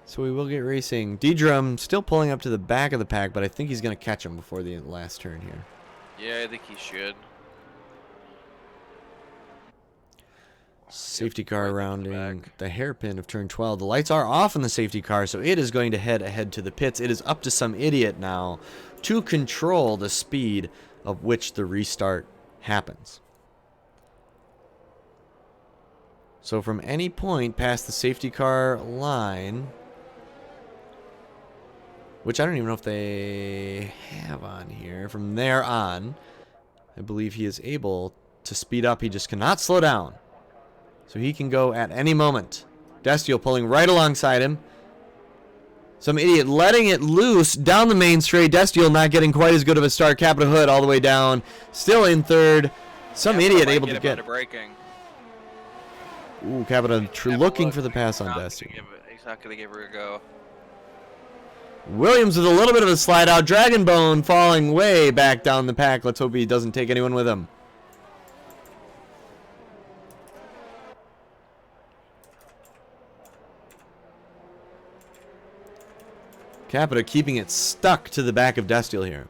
So we will get racing. Deidrum still pulling up to the back of the pack, but I think he's going to catch him before the last turn here. Yeah, I think he should. Safety car rounding the hairpin of turn 12. The lights are off in the safety car, so it is going to head ahead to the pits. It is up to some idiot now to control the speed of which the restart happens. So from any point past the safety car line, which I don't even know if they have on here, from there on, I believe he is able to speed up. He just cannot slow down. So he can go at any moment. Destiel pulling right alongside him. Some idiot letting it loose down the main straight. Destiel not getting quite as good of a start. Capita Hood all the way down. Still in third. Some idiot able to get. Braking. Ooh, Capita looking for the pass on Destiel. He's not going to give her a go. Williams with a little bit of a slide out. Dragon Bone falling way back down the pack. Let's hope he doesn't take anyone with him. Capita keeping it stuck to the back of Destiel here.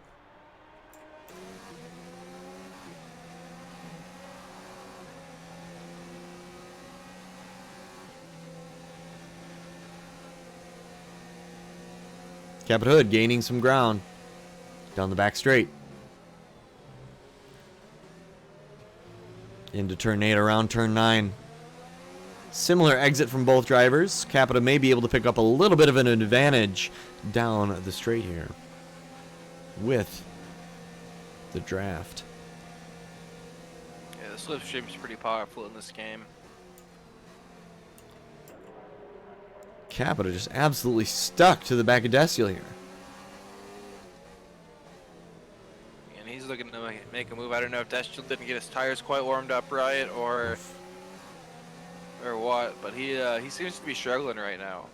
Capita Hood gaining some ground down the back straight. Into turn 8 around turn 9. Similar exit from both drivers. Capita may be able to pick up a little bit of an advantage down the straight here with the draft. Yeah, the slipstream is pretty powerful in this game. Capita just absolutely stuck to the back of Destiel here. And he's looking to make a move. I don't know if Destiel didn't get his tires quite warmed up right or what, but he seems to be struggling right now.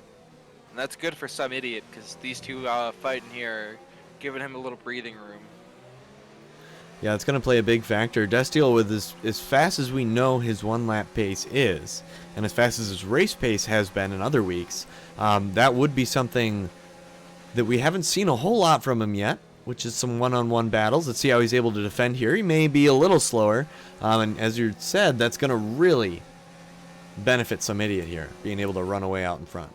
And that's good for some idiot, because these two fighting here are giving him a little breathing room. Yeah, it's going to play a big factor. Destiel, with as fast as we know his one-lap pace is, and as fast as his race pace has been in other weeks, that would be something that we haven't seen a whole lot from him yet, which is some one-on-one battles. Let's see how he's able to defend here. He may be a little slower, and as you said, that's going to really benefit some idiot here, being able to run away out in front.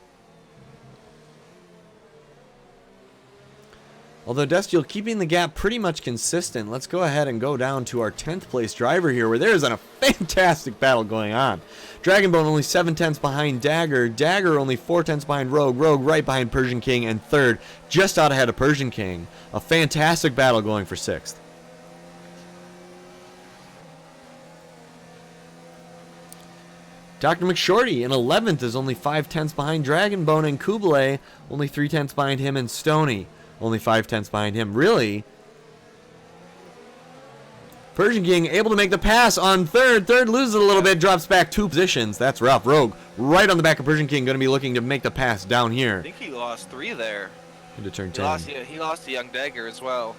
Although Destiel keeping the gap pretty much consistent, let's go ahead and go down to our 10th place driver here, where there's a fantastic battle going on. Dragonbone only 7/10 behind Dagger. Dagger only 4/10 behind Rogue. Rogue right behind Persian King, and third, just out ahead of Persian King. A fantastic battle going for 6th. Dr. McShorty in 11th is only 5/10 behind Dragonbone, and Kublai only 3/10 behind him, and Stoney only 5/10 behind him. Really, Persian King able to make the pass on third. Third loses it a little bit, drops back 2 positions. That's rough. Rogue right on the back of Persian King, going to be looking to make the pass down I here think he lost 3 there. into turn He 10. he lost to Young Dagger as well.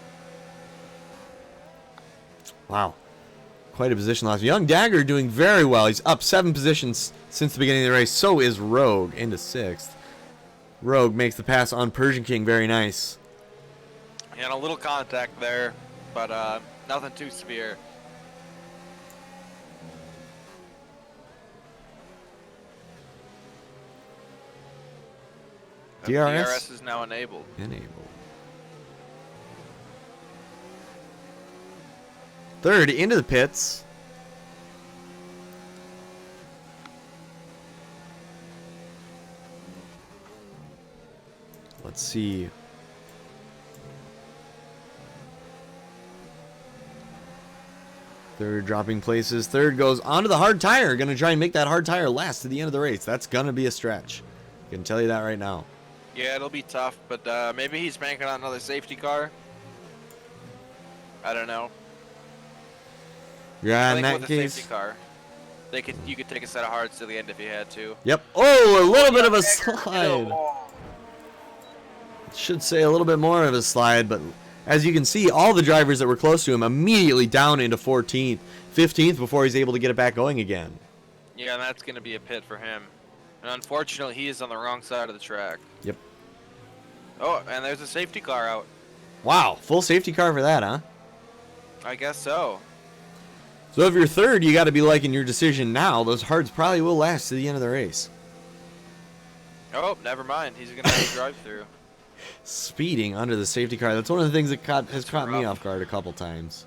Wow. Quite a position loss. Young Dagger doing very well. He's up 7 positions since the beginning of the race. So is Rogue into 6th. Rogue makes the pass on Persian King. Very nice. And a little contact there, but nothing too severe. The DRS? DRS is now enabled. Enabled. Third into the pits. Let's see. Third dropping places. Third goes onto the hard tire. Going to try and make that hard tire last to the end of the race. That's going to be a stretch. I can tell you that right now. Yeah, it'll be tough, but maybe he's banking on another safety car. I don't know. Yeah, I in think that with a case. safety car, you could take a set of hards to the end if you had to. Yep. Oh, a little bit of a slide. Should say a little bit more of a slide, but as you can see, all the drivers that were close to him immediately down into 14th, 15th before he's able to get it back going again. Yeah, and that's going to be a pit for him. And unfortunately, he is on the wrong side of the track. Yep. Oh, and there's a safety car out. Wow, full safety car for that, huh? I guess so. So if you're third, you got to be liking your decision now. Those hards probably will last to the end of the race. Oh, never mind. He's going to have a drive-through. Speeding under the safety car. That's one of the things that has caught me off guard a couple times.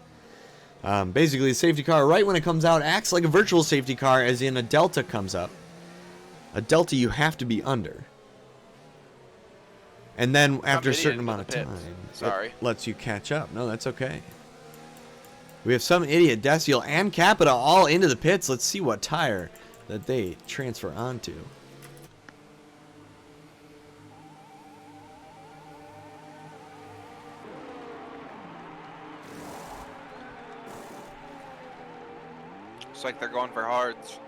Basically, the safety car, right when it comes out, acts like a virtual safety car, as in a delta comes up. A delta you have to be under. And then after a certain amount of time, Sorry. it lets you catch up. No, that's okay. We have some idiot, Destiel and Capita, all into the pits. Let's see what tire that they transfer onto. Looks like they're going for hards.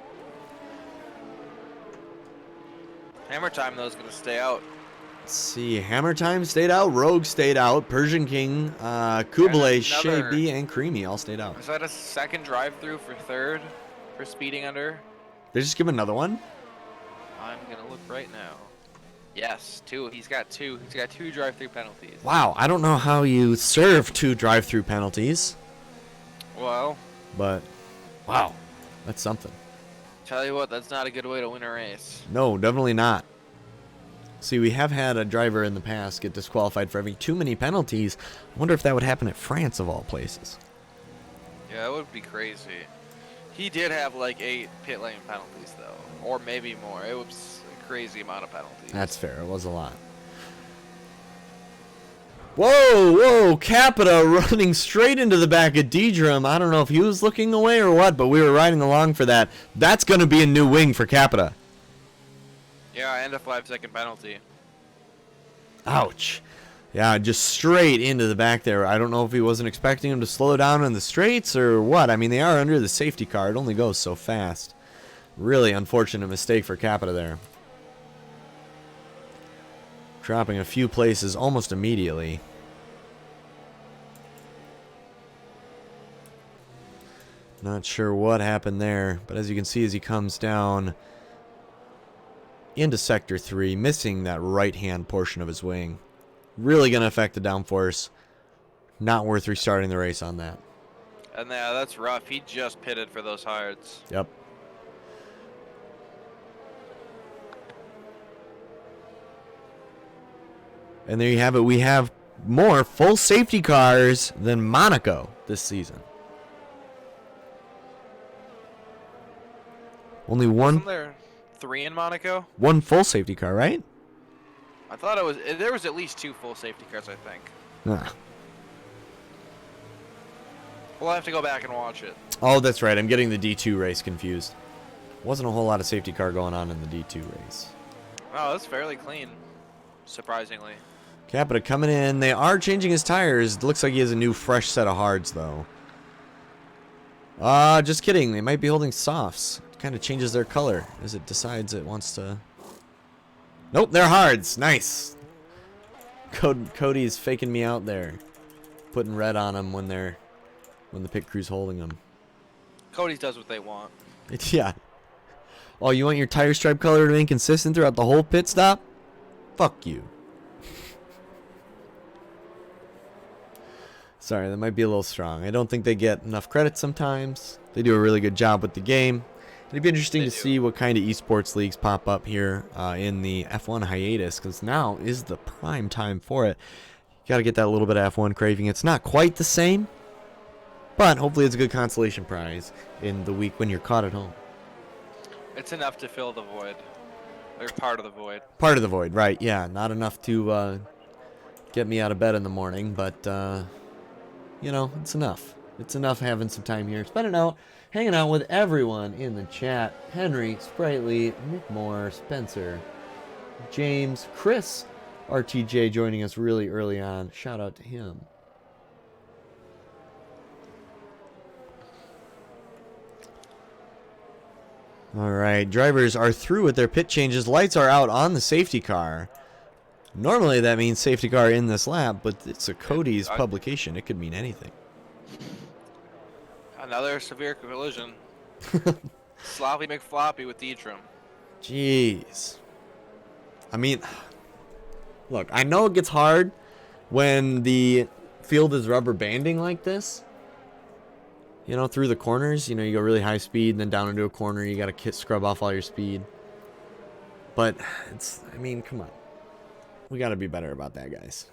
Hammer time, though, is going to stay out. Let's see. Hammer Time stayed out. Rogue stayed out. Persian King, Kublai, Shea B, and Creamy all stayed out. Is that a second drive-through for third for speeding under? They just give him another one? I'm going to look right now. Yes, 2. He's got 2. He's got 2 drive-through penalties. Wow, I don't know how you serve 2 drive-through penalties, Well, but wow, that's something. tell you what, that's not a good way to win a race. No, definitely not. See, we have had a driver in the past get disqualified for having too many penalties. I wonder if that would happen at France, of all places. Yeah, that would be crazy. He did have like 8 pit lane penalties, though. Or maybe more. It was a crazy amount of penalties. That's fair. It was a lot. Whoa, whoa, Capita running straight into the back of Deidrum. I don't know if he was looking away or what, but we were riding along for that. That's going to be a new wing for Capita. Yeah, and a 5-second penalty. Ouch. Yeah, just straight into the back there. I don't know if he wasn't expecting him to slow down in the straights or what. I mean, they are under the safety car. It only goes so fast. Really unfortunate mistake for Capita there. Dropping a few places almost immediately. Not sure what happened there, but as you can see as he comes down into Sector 3, missing that right-hand portion of his wing. Really going to affect the downforce. Not worth restarting the race on that. And yeah, that's rough. He just pitted for those hards. Yep. And there you have it. We have more full safety cars than Monaco this season. Only Wasn't there 3 in Monaco? one full safety car, right? I thought there was at least 2 full safety cars, I think. Ah. We'll have to go back and watch it. Oh, that's right. I'm getting the D2 race confused. Wasn't a whole lot of safety car going on in the D2 race. Oh, that's fairly clean, surprisingly. Capita coming in. They are changing his tires. It looks like he has a new fresh set of hards, though. Just kidding. They might be holding softs. It kind of changes their color as it decides it wants to... Nope, they're hards. Nice. Cody's faking me out there. Putting red on them when the pit crew's holding them. Cody's does what they want. Yeah. Oh, you want your tire stripe color to remain consistent throughout the whole pit stop? Fuck you. Sorry, that might be a little strong. I don't think they get enough credit sometimes. They do a really good job with the game. It'd be interesting to see what kind of esports leagues pop up here in the F1 hiatus, because now is the prime time for it. You got to get that little bit of F1 craving. It's not quite the same, but hopefully it's a good consolation prize in the week when you're caught at home. It's enough to fill the void. Or part of the void. Part of the void, right. Yeah, not enough to get me out of bed in the morning, but, you know, it's enough. It's enough having some time here. Spending out, hanging out with everyone in the chat. Henry, Sprightly, Nick Moore, Spencer, James, Chris, RTJ joining us really early on. Shout out to him. All right, drivers are through with their pit changes. Lights are out on the safety car. Normally that means safety car in this lap, but it's a Cody's publication. It could mean anything. Another severe collision. Sloppy McFloppy with Deetram. Jeez. I mean, look, I know it gets hard when the field is rubber banding like this. You know, through the corners, you know, you go really high speed and then down into a corner, you got to scrub off all your speed. But it's, I mean, come on. We got to be better about that, guys.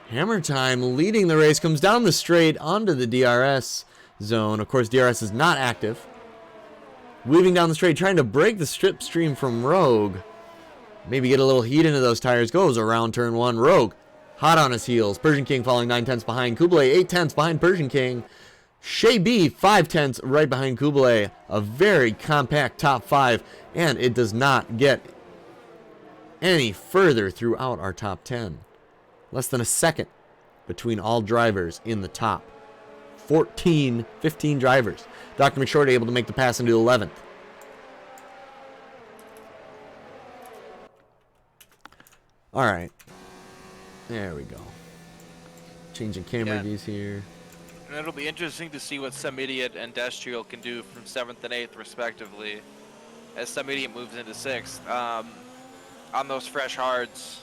Hammer Time leading the race, comes down the straight onto the DRS zone. Of course, DRS is not active. Weaving down the straight, trying to break the strip stream from Rogue. Maybe get a little heat into those tires. Goes around turn 1. Rogue hot on his heels. Persian King falling 9/10 behind. Kublai 8/10 behind Persian King. Shea B 5/10 right behind Kublai. A very compact top 5. And it does not get any further throughout our top 10. Less than a second between all drivers in the top 15 drivers. Dr. McShort able to make the pass into 11th. All right. There we go. Changing camera views here. And it'll be interesting to see what Some Idiot and Destriel can do from 7th and 8th, respectively, as Some Idiot moves into 6th. On those fresh hards.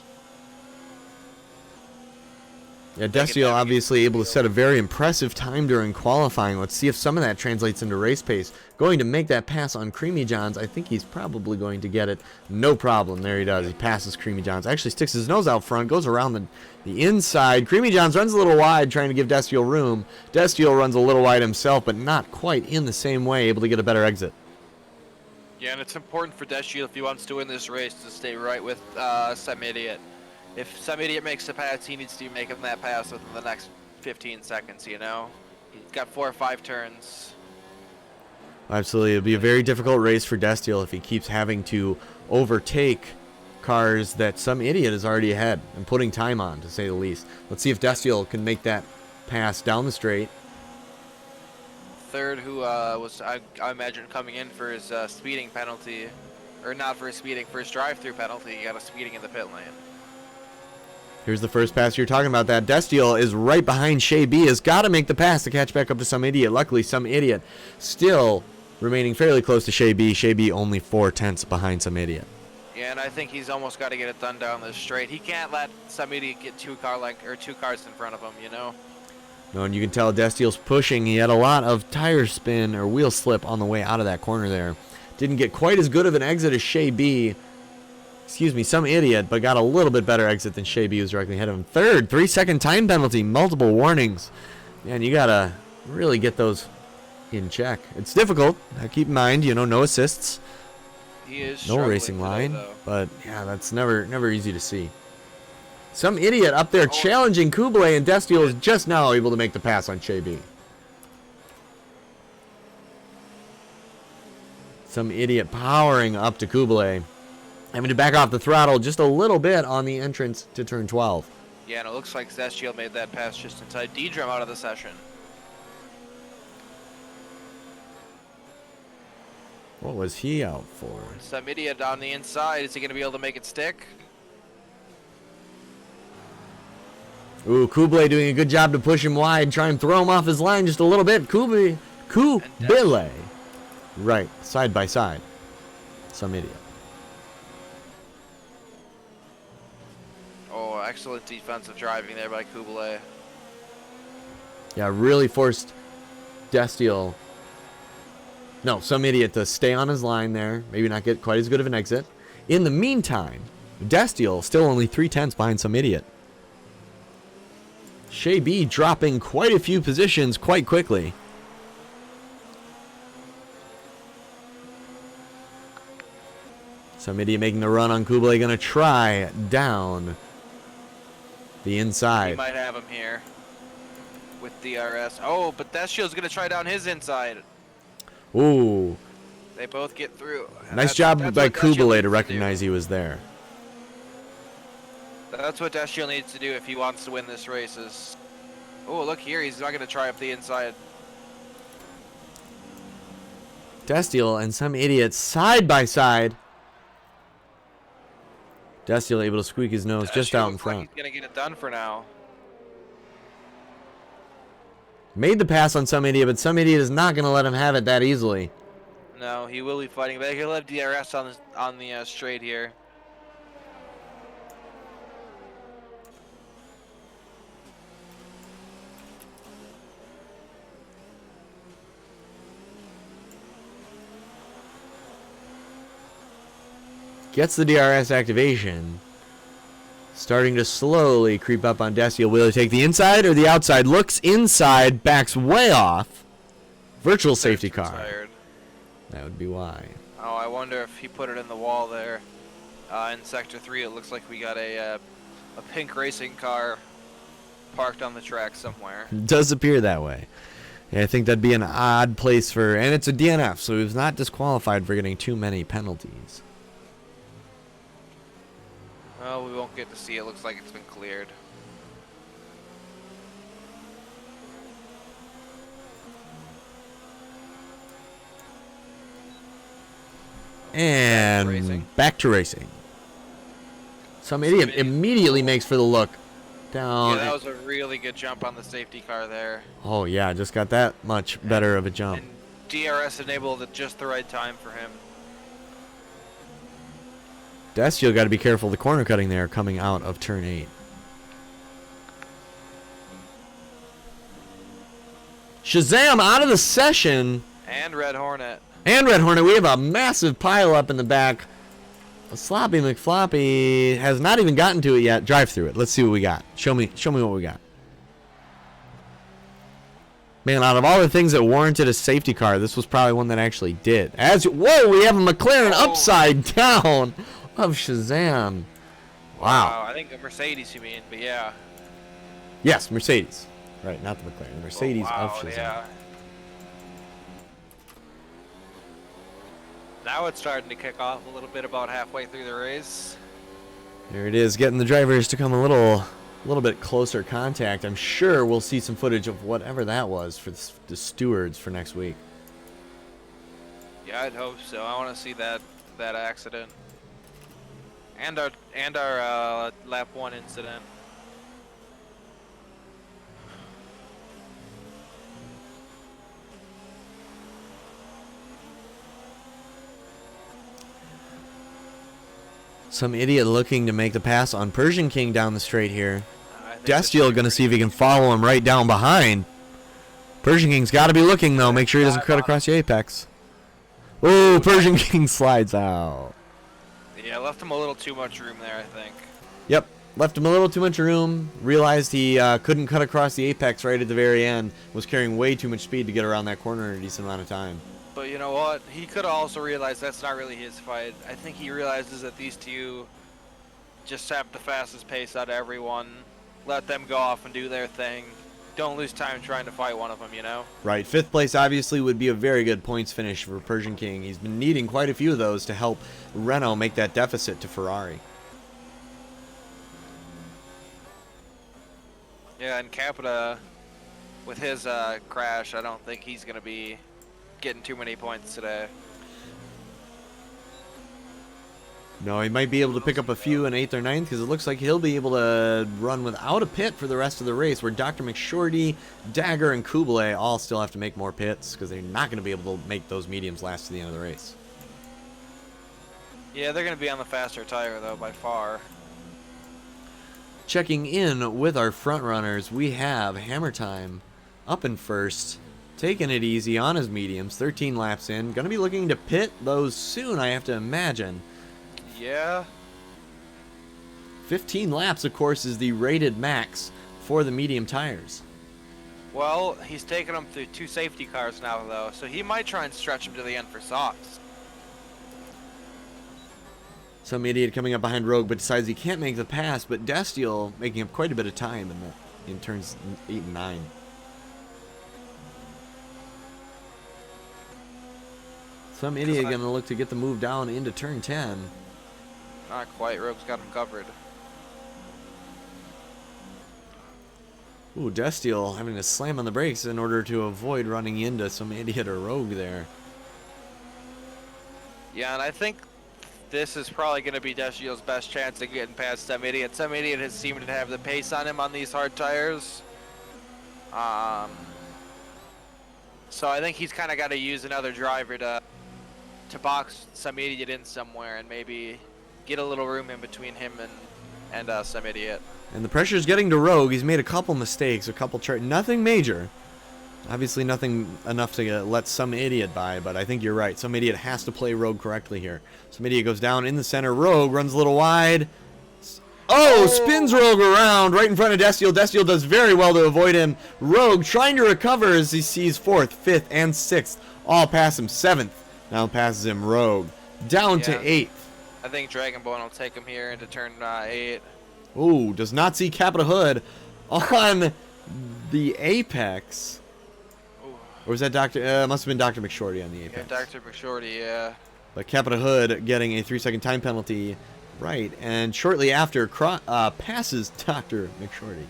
Yeah, Destriel obviously able to set a very impressive time during qualifying. Let's see if some of that translates into race pace. Going to make that pass on Creamy Johns. I think he's probably going to get it. No problem. There he does. He passes Creamy Johns. Actually sticks his nose out front. Goes around the inside. Creamy Johns runs a little wide, trying to give Destriel room. Destriel runs a little wide himself, but not quite in the same way. Able to get a better exit. Yeah, and it's important for Destriel, if he wants to win this race, to stay right with Some Idiot. If Some Idiot makes a pass, he needs to be making that pass within the next 15 seconds, you know? He's got 4 or 5 turns. Absolutely. It'll be a very difficult race for Destriel if he keeps having to overtake cars that Some Idiot is already ahead and putting time on, to say the least. Let's see if Destriel can make that pass down the straight. Third, who was, I imagine, coming in for his speeding penalty. Or not for his speeding, for his drive-through penalty. He got a speeding in the pit lane. Here's the first pass you're talking about. That Destiel is right behind Shea B. Has got to make the pass to catch back up to Some Idiot. Luckily, Some Idiot still remaining fairly close to Shea B. Shea B only 4/10 behind Some Idiot. Yeah, and I think he's almost got to get it done down this straight. He can't let Some Idiot get two cars in front of him, you know? No, and you can tell Destiel's pushing. He had a lot of tire spin or wheel slip on the way out of that corner there. Didn't get quite as good of an exit as Shea B. Excuse me, Some Idiot, but got a little bit better exit than Shea B, who's directly ahead of him. Third, 3-second time penalty, multiple warnings. Man, you gotta really get those in check. It's difficult. Now keep in mind, you know, no assists, He is no racing today, line, though. but yeah, that's never easy to see. Some Idiot up there challenging Kublai, and Destiel is just now able to make the pass on Shea B. Some Idiot powering up to Kublai. Having to back off the throttle just a little bit on the entrance to turn 12. Yeah, and it looks like Destiel made that pass just inside D-Drum out of the session. What was he out for? Some Idiot on the inside. Is he going to be able to make it stick? Ooh, Kublai doing a good job to push him wide, try and throw him off his line just a little bit. Kublai. Right, side by side. Some Idiot. Oh, excellent defensive driving there by Kublai. Yeah, really forced Destiel. No, Some Idiot to stay on his line there. Maybe not get quite as good of an exit. In the meantime, Destiel still only 3/10 behind Some Idiot. Shea B dropping quite a few positions quite quickly. Some Idiot making the run on Kublai, gonna try down the inside. He might have him here with DRS. Oh, but Destiel's going to try down his inside. Ooh, They both get through. nice job by what Destiel Kublai needs to do. recognize he was there. That's what Destiel needs to do if he wants to win this race. Is oh, look here, he's not going to try up the inside. Destiel and Some Idiot side by side. Destiel able to squeak his nose just Destiel out in looks like front. He's going to get it done for now. Made the pass on Some Idiot, but Some Idiot is not going to let him have it that easily. No, he will be fighting back. He'll have DRS on the straight here. Gets the DRS activation. Starting to slowly creep up on Destiel. Will he take the inside or the outside? Looks inside, backs way off. Virtual safety car. Tired. That would be why. Oh, I wonder if he put it in the wall there. In Sector 3, it looks like we got a pink racing car parked on the track somewhere. Does appear that way. Yeah, I think that'd be an odd place for... And it's a DNF, so he was not disqualified for getting too many penalties. Well, we won't get to see it. Looks like it's been cleared. And back to racing. Some idiot immediately makes for the look. Down. Yeah, that was a really good jump on the safety car there. Oh, yeah, just got that much better of a jump. And DRS enabled at just the right time for him. Destiel got to be careful the corner cutting there coming out of turn 8. Shazam out of the session. And Red Hornet. And Red Hornet, we have a massive pile up in the back. Sloppy McFloppy has not even gotten to it yet. Drive through it. Let's see what we got. Show me what we got. Man, out of all the things that warranted a safety car, this was probably one that actually did. Whoa, we have a McLaren upside down of Shazam. Wow. I think a Mercedes you mean, but yeah. Yes, Mercedes. Right, not the McLaren. The Mercedes of Shazam. Yeah. Now it's starting to kick off a little bit about halfway through the race. There it is, getting the drivers to come a little bit closer contact. I'm sure we'll see some footage of whatever that was for the stewards for next week. Yeah, I'd hope so. I want to see that accident and our lap 1 incident. Some idiot looking to make the pass on Persian King down the straight here. I think this Destiel should be going to see if he pretty can follow him right down behind. Persian King's got to be looking, though. Make sure he doesn't cut across the apex. Oh, Persian King slides out. easy. Yeah, left him a little too much room there, I think. Yep, left him a little too much room. Realized he couldn't cut across the apex right at the very end. Was carrying way too much speed to get around that corner in a decent amount of time. But you know what? He could have also realized that's not really his fight. I think he realizes that these two just have the fastest pace out of everyone. Let them go off and do their thing. Don't lose time trying to fight one of them, you know? Right, 5th place obviously would be a very good points finish for Persian King. He's been needing quite a few of those to help Renault make that deficit to Ferrari. Yeah, and Capita, with his crash, I don't think he's going to be getting too many points today. No, he might be able to pick up a few in 8th or 9th because it looks like he'll be able to run without a pit for the rest of the race, where Dr. McShorty, Dagger, and Kublai all still have to make more pits because they're not going to be able to make those mediums last to the end of the race. Yeah, they're going to be on the faster tire, though, by far. Checking in with our front runners, we have Hammer Time up in first, taking it easy on his mediums, 13 laps in. Going to be looking to pit those soon, I have to imagine. Yeah. 15 laps, of course, is the rated max for the medium tires. Well, he's taking them through 2 safety cars now, though, so he might try and stretch them to the end for softs. Some idiot coming up behind Rogue, but decides he can't make the pass, but Destiel making up quite a bit of time in turns 8 and 9. Some idiot going to look to get the move down into turn 10. Not quite. Rogue's got him covered. Ooh, Destiel having to slam on the brakes in order to avoid running into some idiot or Rogue there. Yeah, and I think this is probably going to be Destiel's best chance of getting past some idiot. Some idiot has seemed to have the pace on him on these hard tires. So I think he's kind of got to use another driver to box some idiot in somewhere and maybe get a little room in between him and some idiot. And the pressure's getting to Rogue. He's made a couple mistakes, nothing major. Obviously nothing enough to let some idiot by, but I think you're right. Some idiot has to play Rogue correctly here. Some idiot goes down in the center. Rogue runs a little wide. Oh, spins Rogue around right in front of Destiel. Destiel does very well to avoid him. Rogue trying to recover as he sees 4th, 5th, and 6th all pass him. 7th now passes him. Rogue down to 8th. I think Dragonbone will take him here into turn 8. Ooh, does not see Capita Hood on the apex. Or was that Dr. Must have been Dr. McShorty on the apex. Yeah, Dr. McShorty, yeah. But Capita Hood getting a 3-second time penalty, right? And shortly after, passes Dr. McShorty.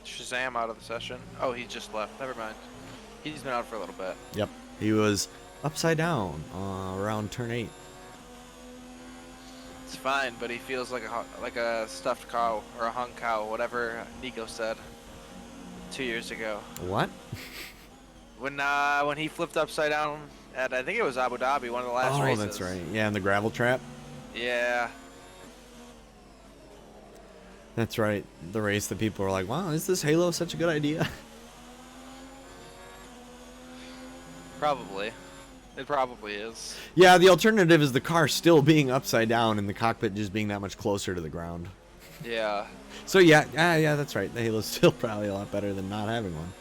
Shazam out of the session. Oh, he just left. Never mind. He's been out for a little bit. Yep, he was upside down around turn 8. It's fine, but he feels like a stuffed cow or a hung cow, whatever Nico said 2 years ago. What? When he flipped upside down at, I think it was Abu Dhabi, one of the last races. Oh, that's right. Yeah, in the gravel trap. Yeah. That's right. The race that people were like, wow, is this Halo such a good idea? Probably. It probably is. Yeah, the alternative is the car still being upside down and the cockpit just being that much closer to the ground. Yeah. So yeah, that's right. The Halo's still probably a lot better than not having one.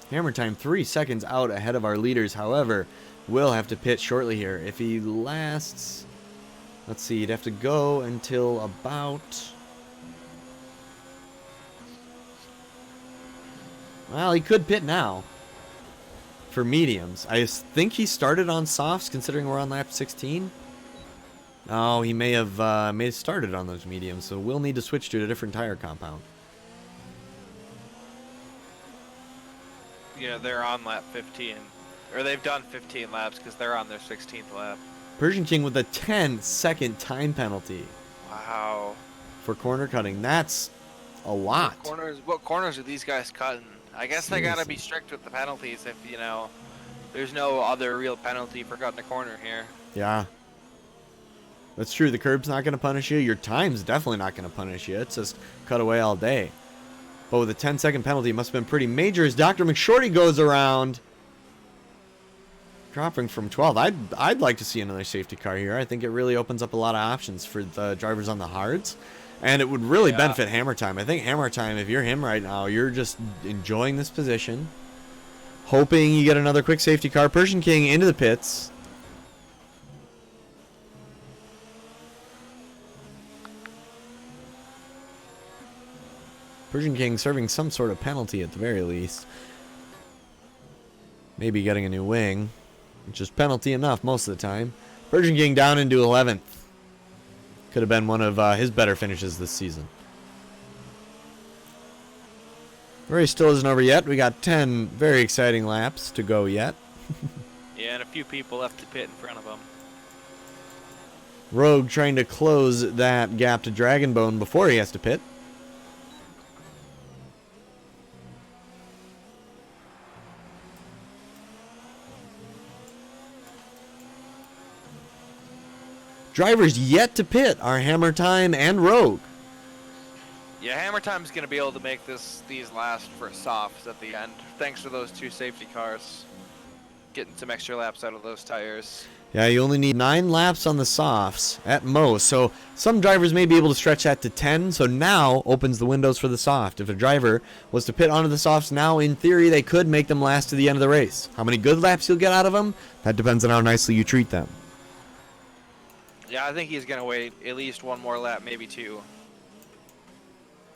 Hammer Time 3 seconds out ahead of our leaders. However, will have to pit shortly here. If he lasts, let's see, he'd have to go until about, well, he could pit now for mediums. I think he started on softs considering we're on lap 16. Oh, he may have started on those mediums, so we'll need to switch to a different tire compound. Yeah, they're on lap 15. Or they've done 15 laps because they're on their 16th lap. Persian King with a 10-second time penalty Wow. for corner cutting. That's a lot. What corners are these guys cutting? I guess they gotta Seriously. be strict with the penalties if, you know, there's no other real penalty for cutting a corner here. Yeah. That's true. The curb's not going to punish you. Your time's definitely not going to punish you. It's just cut away all day. But with a 10-second penalty, it must have been pretty major as Dr. McShorty goes around. Dropping from 12. I'd like to see another safety car here. I think it really opens up a lot of options for the drivers on the hards. And it would really benefit Hammer Time. I think Hammer Time, if you're him right now, you're just enjoying this position. Hoping you get another quick safety car. Persian King into the pits. Persian King serving some sort of penalty at the very least. Maybe getting a new wing, which is penalty enough most of the time. Persian King down into 11th. Could have been one of his better finishes this season. Race still isn't over yet. We got 10 very exciting laps to go yet. Yeah, and a few people left to pit in front of them. Rogue trying to close that gap to Dragonbone before he has to pit. Drivers yet to pit are Hammer Time and Rogue. Yeah, Hammer Time's gonna be able to make these last for softs at the end, thanks to those two safety cars. Getting some extra laps out of those tires. Yeah, you only need 9 laps on the softs at most. So some drivers may be able to stretch that to 10. So now opens the windows for the soft. If a driver was to pit onto the softs now, in theory, they could make them last to the end of the race. How many good laps you'll get out of them? That depends on how nicely you treat them. Yeah, I think he's gonna wait at least one more lap, maybe two.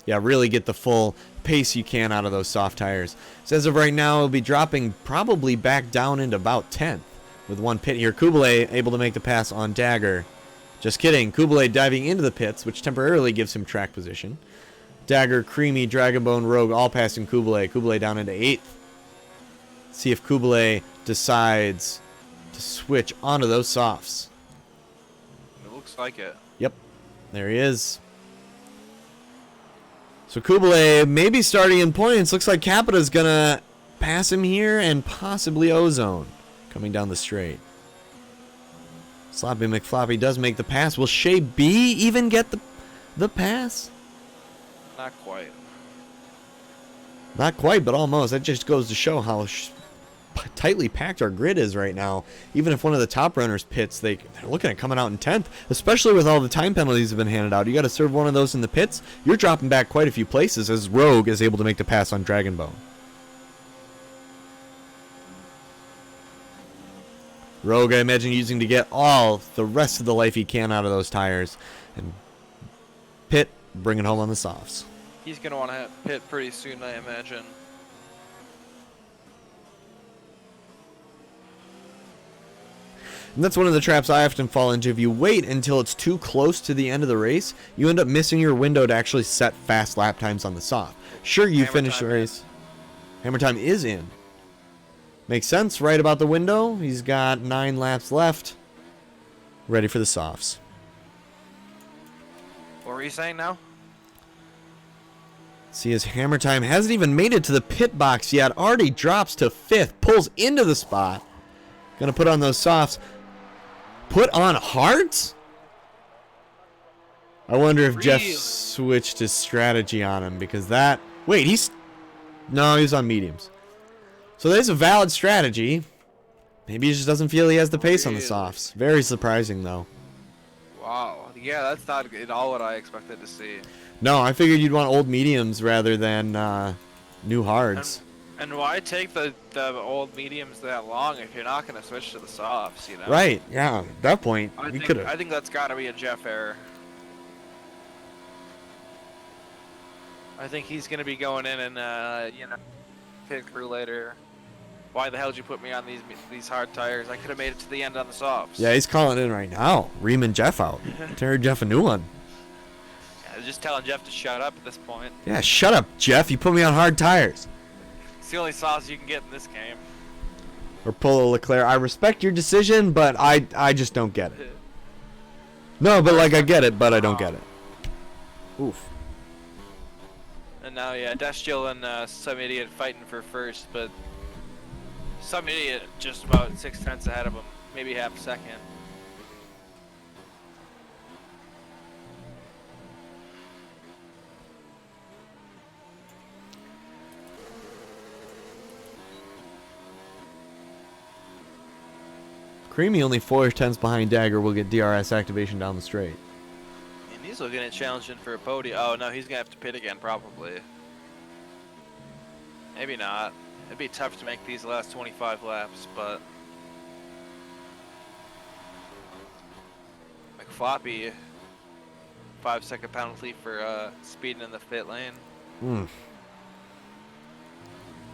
Yeah, really get the full pace you can out of those soft tires. So as of right now, it'll be dropping probably back down into about 10th with one pit here. Kublai able to make the pass on Dagger. Just kidding. Kublai diving into the pits, which temporarily gives him track position. Dagger, Creamy, Dragonbone, Rogue all passing Kublai. Kublai down into 8th. See if Kublai decides to switch onto those softs. It looks like it. Yep, there he is. So Kublai maybe starting in points. Looks like Capita's gonna pass him here and possibly Ozone coming down the straight. Sloppy McFloppy does make the pass. Will Shea B even get the pass? Not quite. Not quite, but almost. That just goes to show how tightly packed our grid is right now. Even if one of the top runners pits, they're looking at coming out in 10th, especially with all the time penalties that have been handed out. You got to serve one of those in the pits, you're dropping back quite a few places as Rogue is able to make the pass on Dragonbone. Rogue, I imagine, using to get all the rest of the life he can out of those tires. And pit, bringing home on the softs. He's gonna want to pit pretty soon, I imagine. And that's one of the traps I often fall into. If you wait until it's too close to the end of the race, you end up missing your window to actually set fast lap times on the soft. Sure, you finish the race. Hammer Time is in. Makes sense, right about the window. He's got 9 laps left. Ready for the softs. What were you saying now? See, his Hammer Time hasn't even made it to the pit box yet. Already drops to 5th. Pulls into the spot. Gonna put on those softs. Put on hards? I wonder if Jeff switched his strategy on him because that... Wait, no, he's on mediums. So there's a valid strategy. Maybe he just doesn't feel he has the pace on the softs. Very surprising, though. Wow. Yeah, that's not at all what I expected to see. No, I figured you'd want old mediums rather than new hards. And why take the old mediums that long if you're not going to switch to the softs, you know? Right, yeah. At that point, we could have... I think that's got to be a Jeff error. I think he's going to be going in and, you know, pit crew later. Why the hell did you put me on these hard tires? I could have made it to the end on the softs. Yeah, he's calling in right now. Reaming Jeff out. Tearing Jeff a new one. Yeah, just telling Jeff to shut up at this point. Yeah, shut up, Jeff. You put me on hard tires. It's the only sauce you can get in this game. Or Polo Leclerc. I respect your decision, but I just don't get it. No, but like I get it, but I don't get it. Oof. And now, yeah, Destiel and some idiot fighting for first, but some idiot just about 6/10 ahead of him, maybe half a second. Creamy only 4/10 behind Dagger will get DRS activation down the straight. And he's looking at challenging for a podium. Oh no, he's gonna have to pit again probably. Maybe not. It'd be tough to make these last 25 laps, but McFloppy, 5-second penalty for speeding in the pit lane.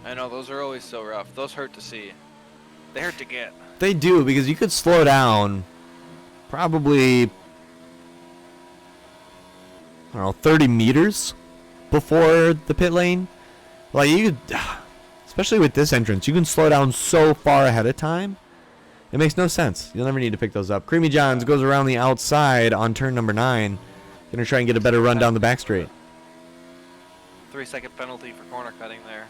I know, those are always so rough. Those hurt to see. They hurt to get. They do, because you could slow down probably, I don't know, 30 meters before the pit lane. Like, you could, especially with this entrance, you can slow down so far ahead of time. It makes no sense. You'll never need to pick those up. Creamy Johns goes around the outside on turn number 9. Gonna try and get a better run down the back straight. 3-second penalty for corner cutting there.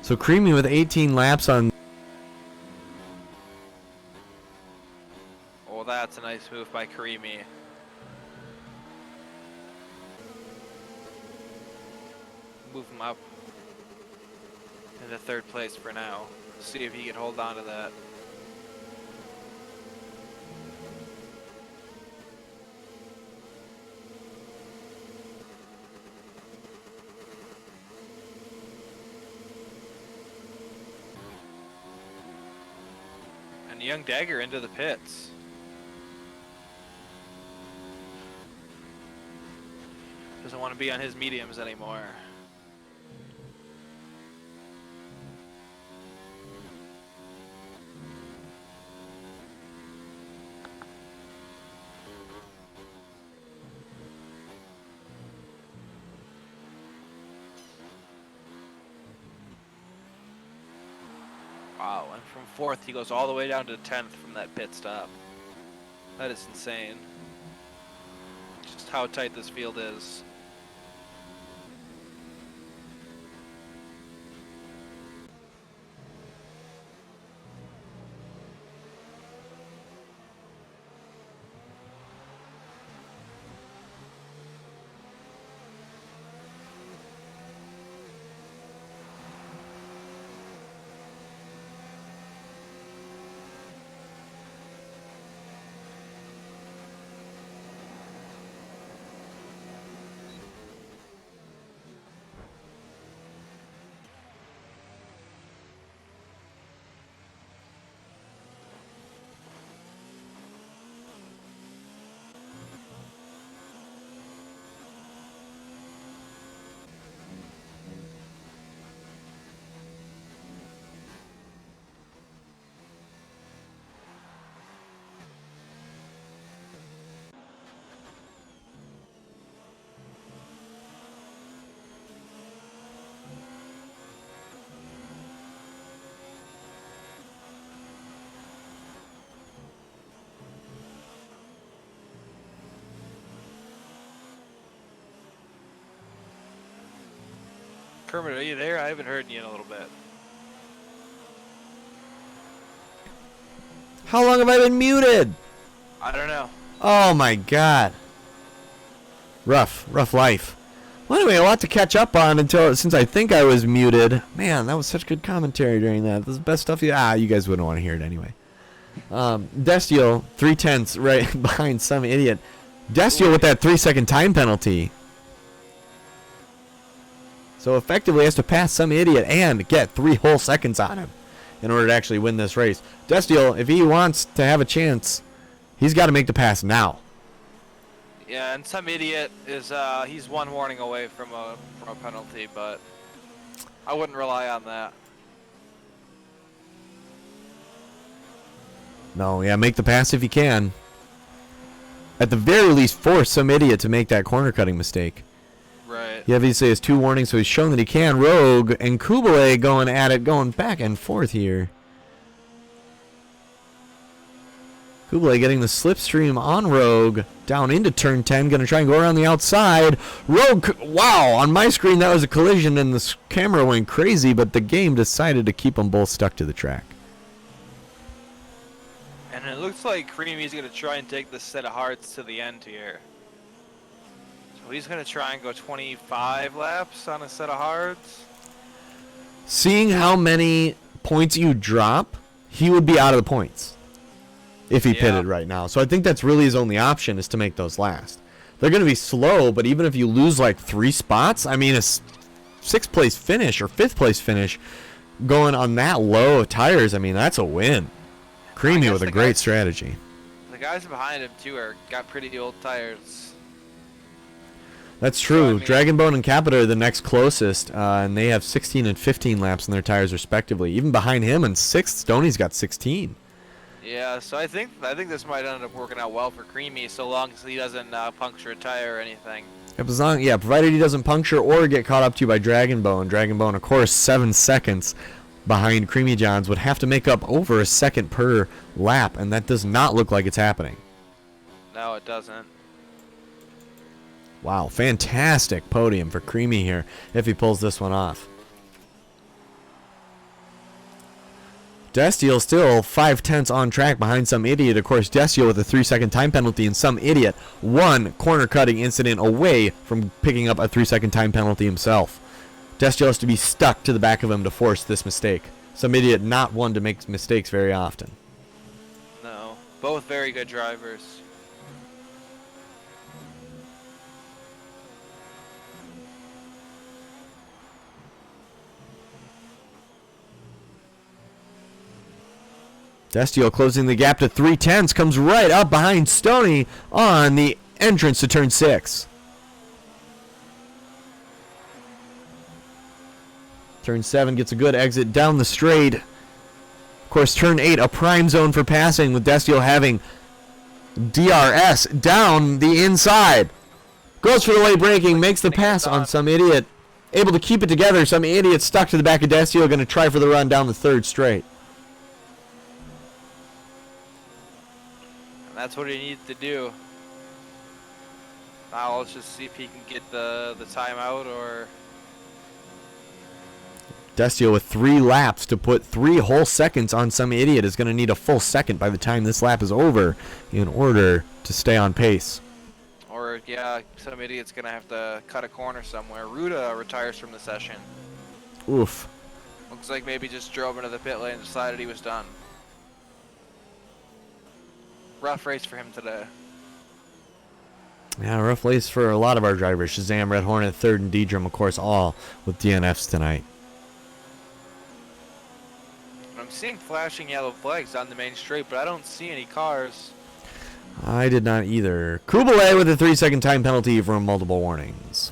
So Creamy with 18 laps on. Oh, that's a nice move by Karimi. Move him up into third place for now. See if he can hold on to that. And young Dagger into the pits. Doesn't want to be on his mediums anymore. Wow, and from 4th he goes all the way down to 10th from that pit stop. That is insane. Just how tight this field is. Kermit, are you there? I haven't heard you in a little bit. How long have I been muted? I don't know. Oh my god. Rough life. Well, anyway, a lot to catch up on since I think I was muted. Man, that was such good commentary during that. This is the best stuff you guys wouldn't want to hear it anyway. Destiel, 3/10 right behind some idiot. Destiel with that 3-second time penalty. So effectively has to pass some idiot and get 3 whole seconds on him in order to actually win this race. Destiel, if he wants to have a chance, he's got to make the pass now. Yeah, and some idiot is he's one warning away from a penalty, but I wouldn't rely on that. No, yeah, make the pass if you can. At the very least, force some idiot to make that corner cutting mistake. Right. He obviously has 2 warnings, so he's shown that he can. Rogue and Kublai going at it, going back and forth here. Kublai getting the slipstream on Rogue down into turn 10. Going to try and go around the outside. Rogue, wow, on my screen that was a collision and the camera went crazy, but the game decided to keep them both stuck to the track. And it looks like Creamy's going to try and take this set of hearts to the end here. So he's going to try and go 25 laps on a set of hearts. Seeing how many points you drop, he would be out of the points if he pitted right now. So I think that's really his only option, is to make those last. They're going to be slow, but even if you lose like 3 spots, I mean, a 6th place finish or 5th place finish going on that low of tires, I mean, that's a win. Creamy with a great strategy. The guys behind him too got pretty old tires. That's true. So, I mean, Dragonbone and Capita are the next closest, and they have 16 and 15 laps in their tires respectively. Even behind him in 6th, Stoney's got 16. Yeah, so I think this might end up working out well for Creamy, so long as he doesn't puncture a tire or anything. Provided he doesn't puncture or get caught up to you by Dragonbone. Dragonbone, of course, 7 seconds behind Creamy Johns, would have to make up over a second per lap, and that does not look like it's happening. No, it doesn't. Wow, fantastic podium for Creamy here if he pulls this one off. Destiel still 5/10 on track behind some idiot. Of course, Destiel with a 3-second time penalty, and some idiot 1 corner cutting incident away from picking up a 3-second time penalty himself. Destiel has to be stuck to the back of him to force this mistake. Some idiot not one to make mistakes very often. No, both very good drivers. Destiel closing the gap to 3/10, comes right up behind Stoney on the entrance to turn 6. Turn 7 gets a good exit down the straight. Of course, turn 8, a prime zone for passing, with Destiel having DRS down the inside. Goes for the late braking, makes the pass on some idiot. Able to keep it together. Some idiot stuck to the back of Destiel, going to try for the run down the 3rd straight. And that's what he needs to do. Now let's just see if he can get the timeout, or... Destiel with 3 laps to put 3 whole seconds on some idiot is going to need a full second by the time this lap is over in order to stay on pace. Or, yeah, some idiot's going to have to cut a corner somewhere. Ruda retires from the session. Oof. Looks like maybe just drove into the pit lane and decided he was done. Rough race for him today. Yeah, rough race for a lot of our drivers. Shazam, Red Hornet, 3rd, and Deedrum, of course, all with DNFs tonight. I'm seeing flashing yellow flags on the main straight, but I don't see any cars. I did not either. Kublai with a 3-second time penalty from multiple warnings.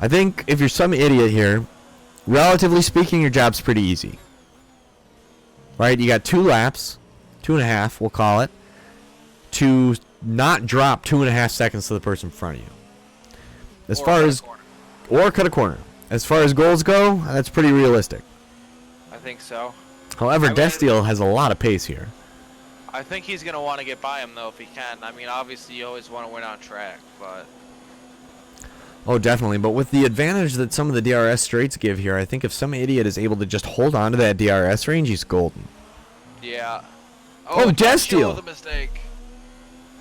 I think if you're some idiot here, relatively speaking, your job's pretty easy. Right? You got 2 laps, 2.5, we'll call it, to not drop 2.5 seconds to the person in front of you. As far as, or cut a corner. As far as goals go, that's pretty realistic. I think so. However, Destiel has a lot of pace here. I think he's going to want to get by him, though, if he can. I mean, obviously, you always want to win on track, but... Oh, definitely. But with the advantage that some of the DRS straights give here, I think if some idiot is able to just hold on to that DRS range, he's golden. Yeah. Oh, Destiel! The mistake.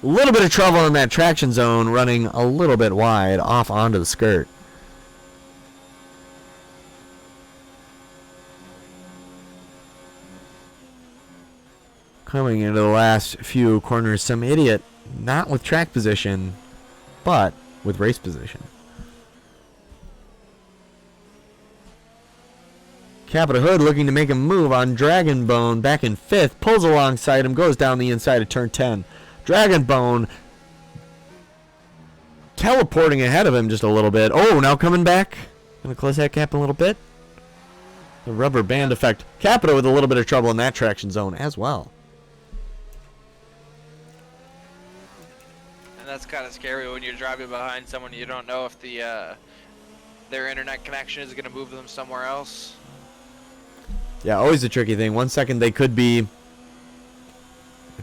A little bit of trouble in that traction zone, running a little bit wide off onto the skirt. Coming into the last few corners, some idiot, not with track position, but with race position. Capita Hood looking to make a move on Dragonbone back in 5th, pulls alongside him, goes down the inside of turn 10. Dragon Bone teleporting ahead of him just a little bit. Oh, now coming back. Gonna close that gap a little bit. The rubber band effect. Capita with a little bit of trouble in that traction zone as well. And that's kind of scary when you're driving behind someone you don't know if their internet connection is going to move them somewhere else. Yeah, always a tricky thing. 1 second they could be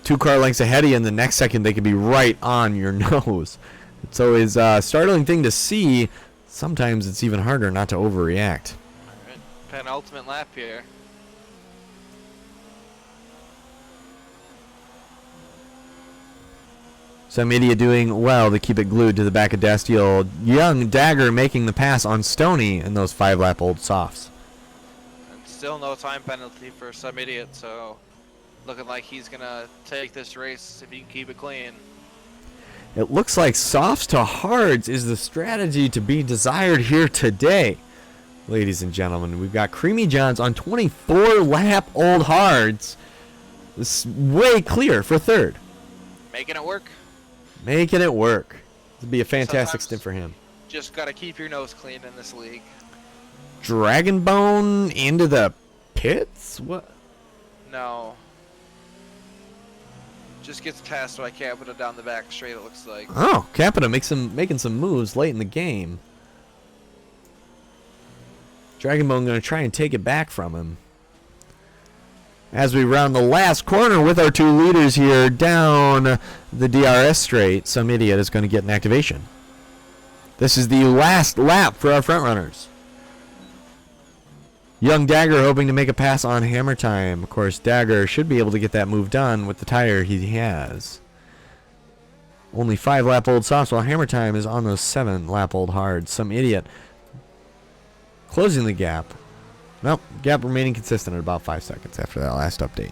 2 car lengths ahead of you, and the next second they could be right on your nose. It's always a startling thing to see. Sometimes it's even harder not to overreact. All right, penultimate lap here. Some idiot doing well to keep it glued to the back of Destiel. Young Dagger making the pass on Stoney in those 5-lap-old softs. And still no time penalty for some idiot, so looking like he's going to take this race if he can keep it clean. It looks like softs to hards is the strategy to be desired here today. Ladies and gentlemen, we've got Creamy Johns on 24-lap-old hards. This is way clear for third. Making it work. Making it work. This would be a fantastic Sometimes stint for him. Just got to keep your nose clean in this league. Dragon Bone into the pits? What? No. Just gets passed by Capita down the back straight, it looks like. Oh, Capita making some moves late in the game. Dragon Bone going to try and take it back from him. As we round the last corner with our 2 leaders here down the DRS straight, some idiot is going to get an activation. This is the last lap for our front runners. Young Dagger hoping to make a pass on Hammer Time. Of course, Dagger should be able to get that move done with the tire he has. Only 5-lap-old softs while Hammer Time is on those 7-lap-old hards. Some idiot closing the gap. Nope, gap remaining consistent at about 5 seconds after that last update.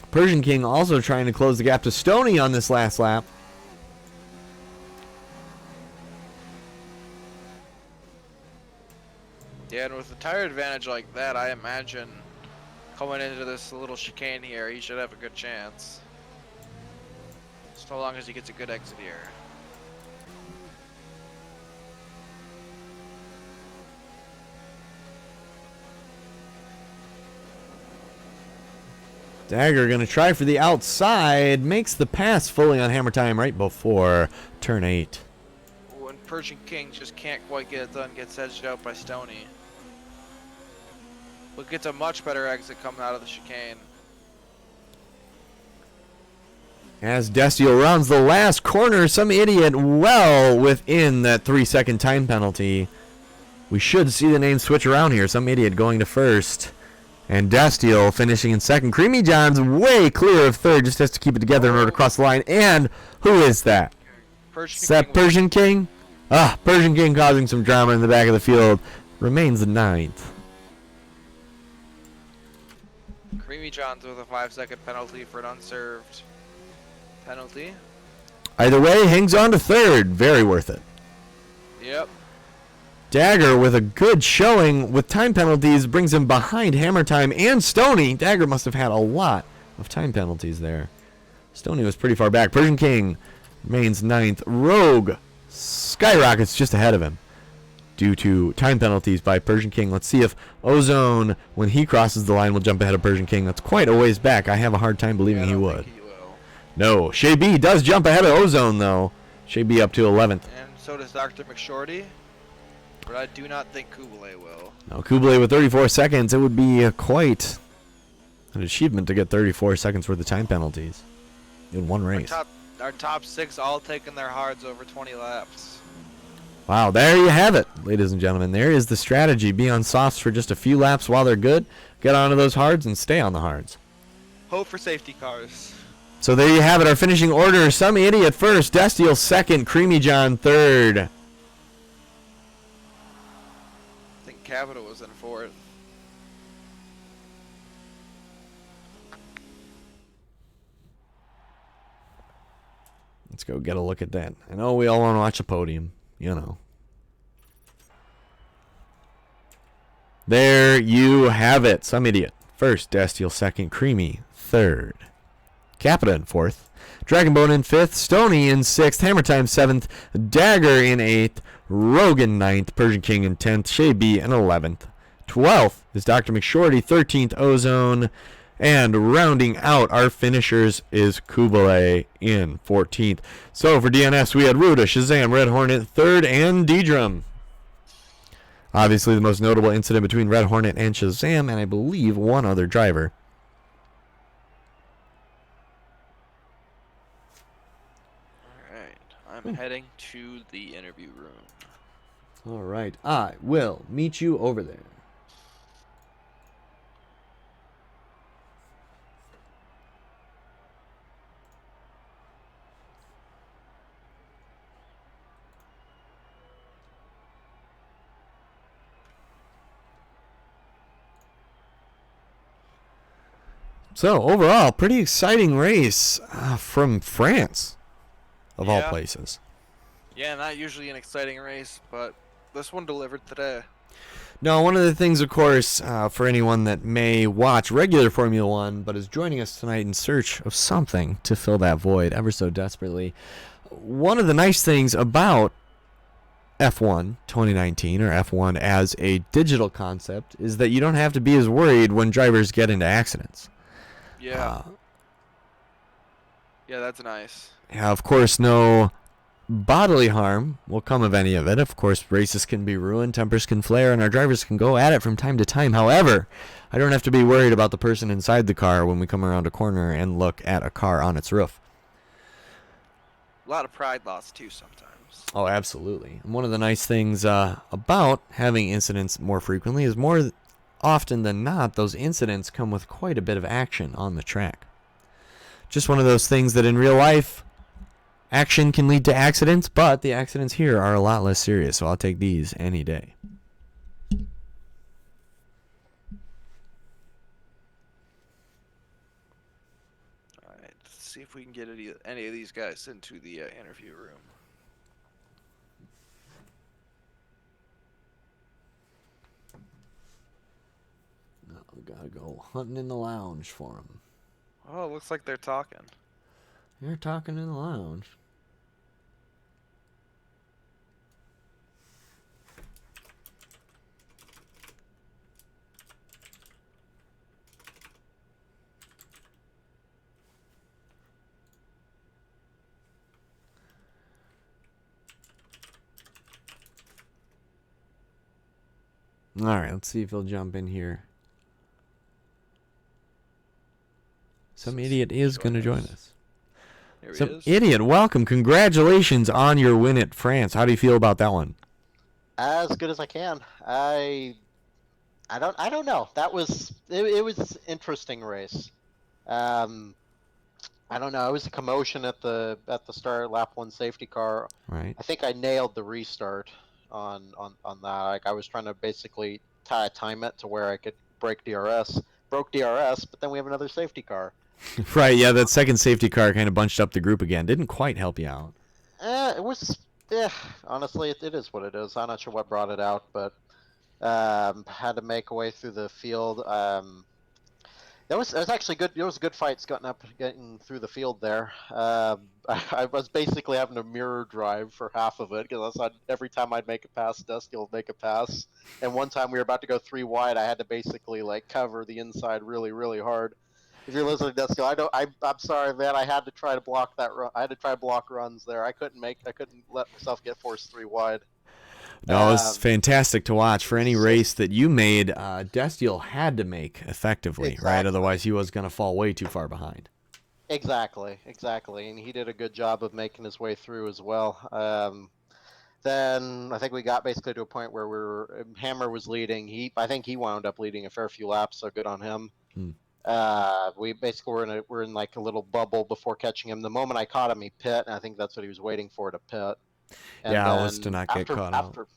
Persian King also trying to close the gap to Stoney on this last lap. Yeah, and with a tire advantage like that, I imagine coming into this little chicane here, he should have a good chance. So long as he gets a good exit here. Dagger going to try for the outside. Makes the pass fully on Hammer Time right before turn 8. When Persian King just can't quite get it done, gets edged out by Stoney. But gets a much better exit coming out of the chicane. As Destiel rounds the last corner, some idiot well within that 3-second time penalty. We should see the name switch around here. Some idiot going to first. And Destiel finishing in second. Creamy John's way clear of third. Just has to keep it together in order to cross the line. And who is that? Is that Persian King? Ah, Persian King causing some drama in the back of the field. Remains the 9th. Creamy Johns with a 5-second penalty for an unserved penalty. Either way, hangs on to third. Very worth it. Yep. Dagger with a good showing with time penalties brings him behind Hammer Time and Stoney. Dagger must have had a lot of time penalties there. Stoney was pretty far back. Persian King remains 9th. Rogue skyrockets just ahead of him due to time penalties by Persian King. Let's see if Ozone, when he crosses the line, will jump ahead of Persian King. That's quite a ways back. I have a hard time believing he would. He will. No, Shay B does jump ahead of Ozone, though. Shay B up to 11th. And so does Dr. McShorty. But I do not think Kublai will. Now, Kublai with 34 seconds. It would be quite an achievement to get 34 seconds worth of time penalties in one race. Our top 6 all taking their hards over 20 laps. Wow, there you have it, ladies and gentlemen. There is the strategy. Be on softs for just a few laps while they're good. Get onto those hards and stay on the hards. Hope for safety cars. So there you have it, our finishing order. Some idiot first, Destiel second, Creamy John third. I think Capita was in 4th. Let's go get a look at that. I know we all want to watch the podium. you know. There you have it. Some idiot. First, Destiel second, Creamy third, Capita in fourth, Dragonbone in fifth, Stony in sixth, Hammer Time seventh, Dagger in eighth, Rogan ninth, Persian King in 10th, Shay B in 11th. 12th is Dr. McShorty, 13th Ozone, and rounding out our finishers is Kublai in 14th. So for DNS, we had Ruda, Shazam, Red Hornet, third, and D-Drum. Obviously, the most notable incident between Red Hornet and Shazam, and I believe one other driver. Alright, I'm heading to the interview room. All right, I will meet you over there. So, overall, pretty exciting race from France, of all places. Yeah, not usually an exciting race, but this one delivered today. Now, one of the things, of course, for anyone that may watch regular Formula One, but is joining us tonight in search of something to fill that void ever so desperately, one of the nice things about F1 2019, or F1 as a digital concept, is that you don't have to be as worried when drivers get into accidents. Yeah. Yeah, that's nice. Of course, no bodily harm will come of any of it. Of course, races can be ruined, tempers can flare, and our drivers can go at it from time to time. However, I don't have to be worried about the person inside the car when we come around a corner and look at a car on its roof. A lot of pride lost, too, sometimes. Oh, absolutely. And one of the nice things about having incidents more frequently is more often than not, those incidents come with quite a bit of action on the track. Just one of those things that in real life, action can lead to accidents, but the accidents here are a lot less serious, so I'll take these any day. Alright, let's see if we can get any of these guys into the interview room. Gotta go hunting in the lounge for them. Oh, it looks like they're talking. They're talking in the lounge. All right, let's see if he'll jump in here. Some idiot is going to join us. Here he Some is. idiot, welcome. Congratulations on your win at France. How do you feel about that one? As good as I can. I don't know. That was it was interesting race. I don't know. It was a commotion at the start, lap 1 safety car. Right. I think I nailed the restart on that. Like I was trying to basically time it to where I could break DRS. Broke DRS, but then we have another safety car. Right, yeah, that second safety car kind of bunched up the group again. Didn't quite help you out. It was, honestly, it is what it is. I'm not sure what brought it out, but had to make a way through the field. It was actually good. There was good fights getting through the field there. I was basically having a mirror drive for half of it because every time I'd make a pass, Dusty would make a pass. And one time we were about to go 3 wide, I had to basically like cover the inside really, really hard. If you're listening, Dusty, I'm sorry, man. I had to try to block that run. I had to try to block runs there. I couldn't let myself get forced 3 wide. No, it was fantastic to watch. For any race that you made, Destiel had to make effectively, right? Otherwise, he was going to fall way too far behind. Exactly. And he did a good job of making his way through as well. Then I think we got basically to a point where Hammer was leading. I think he wound up leading a fair few laps, so good on him. We basically were in like a little bubble before catching him. The moment I caught him, he pit, and I think that's what he was waiting for, to pit. And yeah, it was to not get caught out.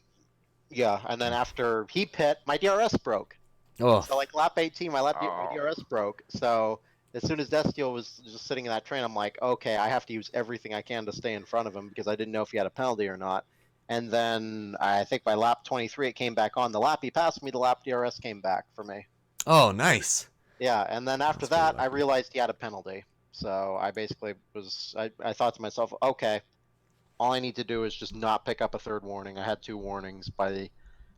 Yeah, and then after he pit, my DRS broke. Oh. So like lap 18, my DRS broke. So as soon as Destiel was just sitting in that train, I'm like, okay, I have to use everything I can to stay in front of him because I didn't know if he had a penalty or not. And then I think by lap 23 it came back on. The lap he passed me, the lap DRS came back for me. Oh, nice. Yeah, and then after That's pretty that I lucky. realized he had a penalty. So I basically I thought to myself, okay, all I need to do is just not pick up a third warning. I had 2 warnings by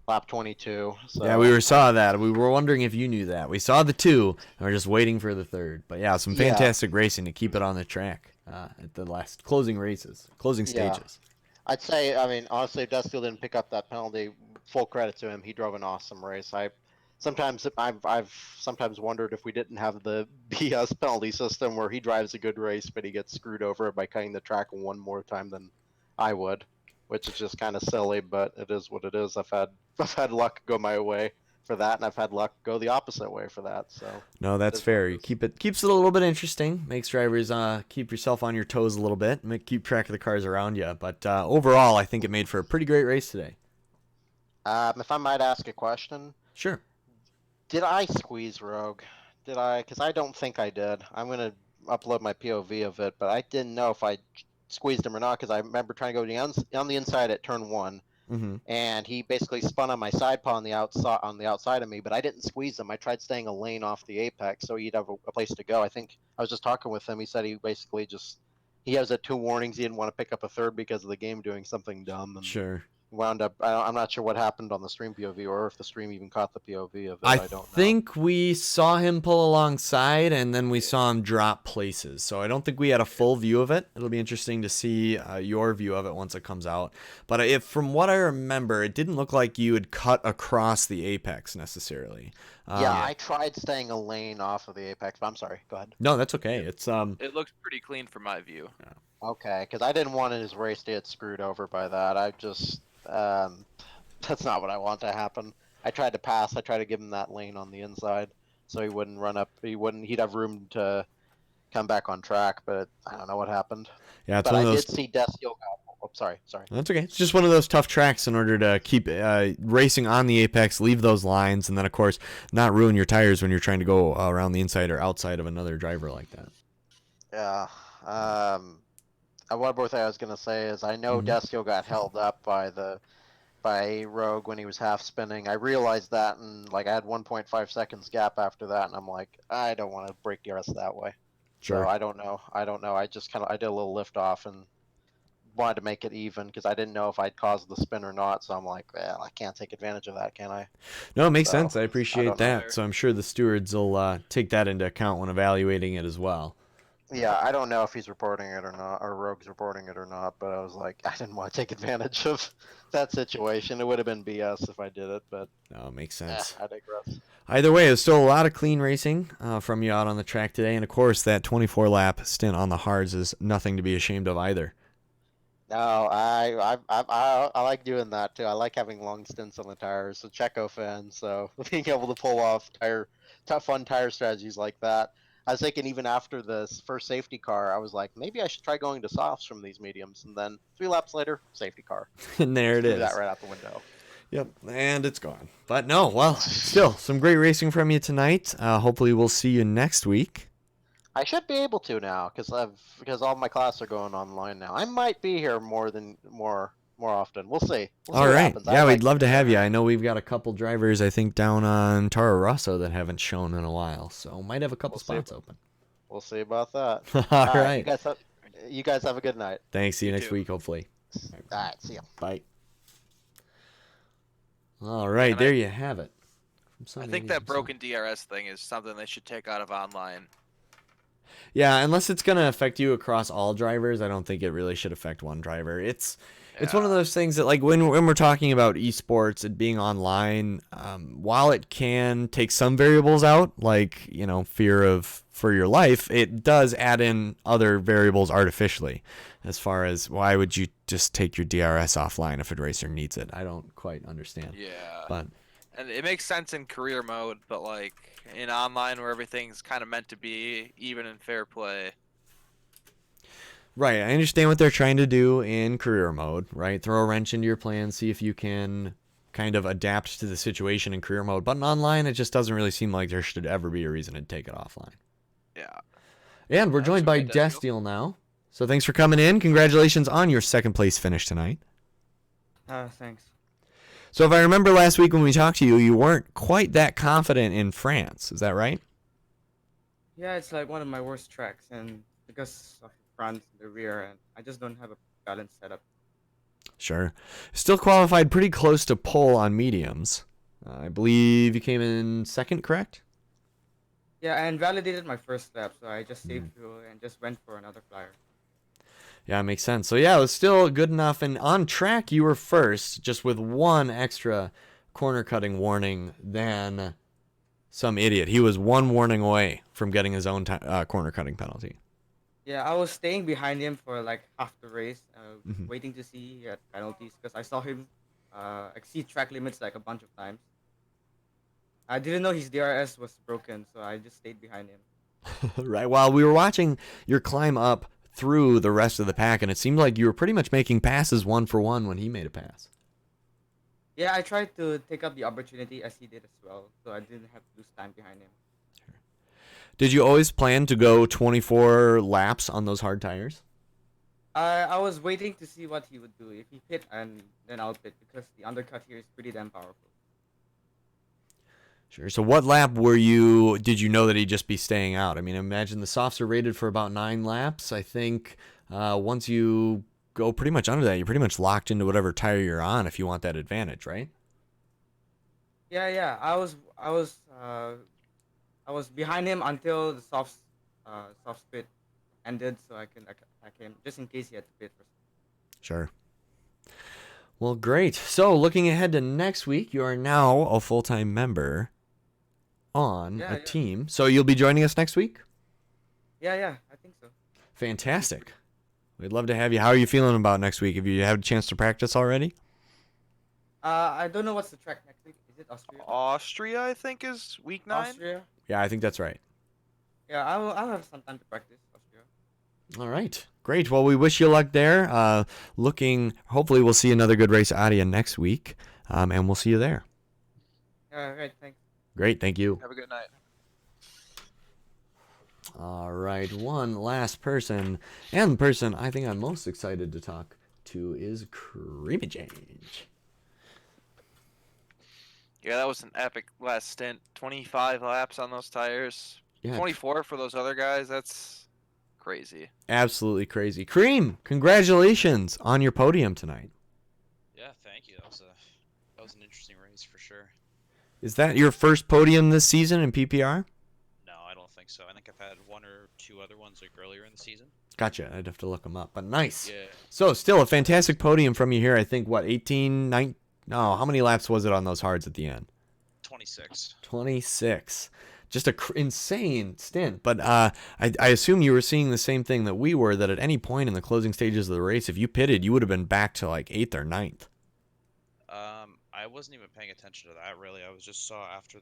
lap 22. So Yeah, we saw that. We were wondering if you knew that. We saw the 2, and we're just waiting for the 3rd. But yeah, some Yeah. fantastic racing to keep it on the track at the last closing Yeah. stages. I'd say, I mean, honestly, if Dusty didn't pick up that penalty, full credit to him. He drove an awesome race. I've sometimes wondered if we didn't have the BS penalty system where he drives a good race, but he gets screwed over by cutting the track one more time than I would, which is just kind of silly, but it is what it is. I've had luck go my way for that, and I've had luck go the opposite way for that. So No, that's is what fair. it You is. keeps it a little bit interesting. Makes drivers keep yourself on your toes a little bit. Keep track of the cars around you. But overall, I think it made for a pretty great race today. If I might ask a question, Sure. did I squeeze Rogue? Did I? Because I don't think I did. I'm gonna upload my POV of it, but I didn't know if I squeezed him or not because I remember trying to go on the inside at turn 1, Mm-hmm. and he basically spun on my side paw on the outside of me, but I didn't squeeze him. I tried staying a lane off the apex so he'd have a place to go. I think I was just talking with him. He said he basically he has 2 warnings. He didn't want to pick up a third because of the game doing something dumb, and Sure. wound up. I'm not sure what happened on the stream POV or if the stream even caught the POV of it. I I don't know. think we saw him pull alongside, and then we saw him drop places. So I don't think we had a full view of it. It'll be interesting to see your view of it once it comes out. But from what I remember, it didn't look like you had cut across the apex necessarily. Yeah, I tried staying a lane off of the apex, but I'm sorry. Go ahead. No, that's okay. It's It looked pretty clean from my view. Okay, because I didn't want his race to get screwed over by that. I just that's not what I want to happen. I tried to pass. I tried to give him that lane on the inside, so he wouldn't run up. He'd have room to come back on track. But I don't know what happened. yeah, it's But one I of those. did see Desio. Oh, sorry. That's okay. It's just one of those tough tracks in order to keep racing on the apex, leave those lines, and then of course not ruin your tires when you're trying to go around the inside or outside of another driver like that. Yeah. One more thing I was gonna say is I know Mhm. Desio got held up by Rogue when he was half spinning. I realized that, and like I had 1.5 seconds gap after that, and I'm like, I don't want to break DRS that way. Sure. So I don't know. I just I did a little lift off and wanted to make it even because I didn't know if I'd caused the spin or not. So I'm like, well, I can't take advantage of that, can I? No, it makes So, sense. I I appreciate don't know. that. So I'm sure the stewards will take that into account when evaluating it as well. Yeah, I don't know if he's reporting it or not, or Rogue's reporting it or not. But I was like, I didn't want to take advantage of that situation. It would have been BS if I did it, but No, it makes sense. I digress. Either way, it was still a lot of clean racing from you out on the track today. And of course, that 24 lap stint on the hards is nothing to be ashamed of either. No, I like doing that too. I like having long stints on the tires. A Checo fan, so being able to pull off fun tire strategies like that. I was thinking even after this first safety car, I was like, maybe I should try going to softs from these mediums. And then 3 laps later, safety car. And there it Threw is. that right out the window. Yep, and it's gone. But no, well, still some great racing from you tonight. Hopefully, we'll see you next week. I should be able to now because all my classes are going online now. I might be here more often. We'll see. We'll see All what right. happens. Yeah, I we'd like love to it. have you. I know we've got a couple drivers, I think, down on Toro Rosso that haven't shown in a while. So might have a couple We'll see. spots open. We'll see about that. All right. right. You guys have a good night. Thanks. See you You next too. week, hopefully. All right. See ya. Bye. All right. And There you have it. From I Sunny think Days that himself. broken DRS thing is something they should take out of online. Yeah, unless it's going to affect you across all drivers, I don't think it really should affect one driver. It's one of those things that, like, when we're talking about esports and being online, while it can take some variables out, like, you know, fear for your life, it does add in other variables artificially. As far as why would you just take your DRS offline if a racer needs it? I don't quite understand. Yeah. But And it makes sense in career mode, but like in online where everything's kind of meant to be even and fair play. right, I understand what they're trying to do in career mode, right? Throw a wrench into your plan, see if you can kind of adapt to the situation in career mode. But in online, it just doesn't really seem like there should ever be a reason to take it offline. Yeah. And we're That's joined by okay, Daniel. Destiel now. So thanks for coming in. Congratulations on your second place finish tonight. Thanks. So if I remember last week when we talked to you, you weren't quite that confident in France. Is that right? Yeah, it's like one of my worst tracks, and because of the front, the rear, and I just don't have a balanced setup. Sure. Still qualified pretty close to pole on mediums. I believe you came in second, correct? Yeah, and validated my first lap, so I just saved fuel and just went for another flyer. Yeah, makes sense. So yeah, it was still good enough. And on track, you were first, just with one extra corner cutting warning than some idiot. He was one warning away from getting his own corner cutting penalty. Yeah, I was staying behind him for like half the race, Mhm. waiting to see he had penalties because I saw him exceed track limits like a bunch of times. I didn't know his DRS was broken, so I just stayed behind him. Right. While we were watching your climb up through the rest of the pack, and it seemed like you were pretty much making passes one for one when he made a pass. Yeah, I tried to take up the opportunity as he did as well, so I didn't have to lose time behind him. Did you always plan to go 24 laps on those hard tires? I was waiting to see what he would do. If he pit, and then I'll pit because the undercut here is pretty damn powerful. Sure. So what lap did you know that he'd just be staying out? I mean, imagine the softs are rated for about 9 laps. I think once you go pretty much under that, you're pretty much locked into whatever tire you're on if you want that advantage, right? Yeah. I was behind him until the soft spit ended, so I can attack him just in case he had to pit for. Sure. Well, great. So looking ahead to next week, you are now a full-time member on a team. So you'll be joining us next week? Yeah, I think so. Fantastic. We'd love to have you. How are you feeling about next week? Have you had a chance to practice already? I don't know what's the track next week. Is it Austria? Austria, I think, is week 9. Austria? Yeah, I think that's right. Yeah, I'll have some time to practice Austria. All right. Great. Well, we wish you luck there. Hopefully we'll see another good race out of you next week, and we'll see you there. Right, thanks. Great. Thank you. Have a good night. All right. One last person, and the person I think I'm most excited to talk to is Creamy Change. Yeah, that was an epic last stint. 25 laps on those tires. Yeah. 24 for those other guys. That's crazy. Absolutely crazy. Cream, congratulations on your podium tonight. Yeah, thank you. That was an interesting race for sure. Is that your first podium this season in PPR? No, I don't think so. I think I've had 1 or 2 other ones like earlier in the season. Gotcha. I'd have to look them up, but nice. Yeah. So still a fantastic podium from you here. I think, 18, 19? No, how many laps was it on those hards at the end? 26. 26. Just a insane stint. But I assume you were seeing the same thing that we were, that at any point in the closing stages of the race, if you pitted, you would have been back to like 8th or 9th. I wasn't even paying attention to that, really. I was just saw after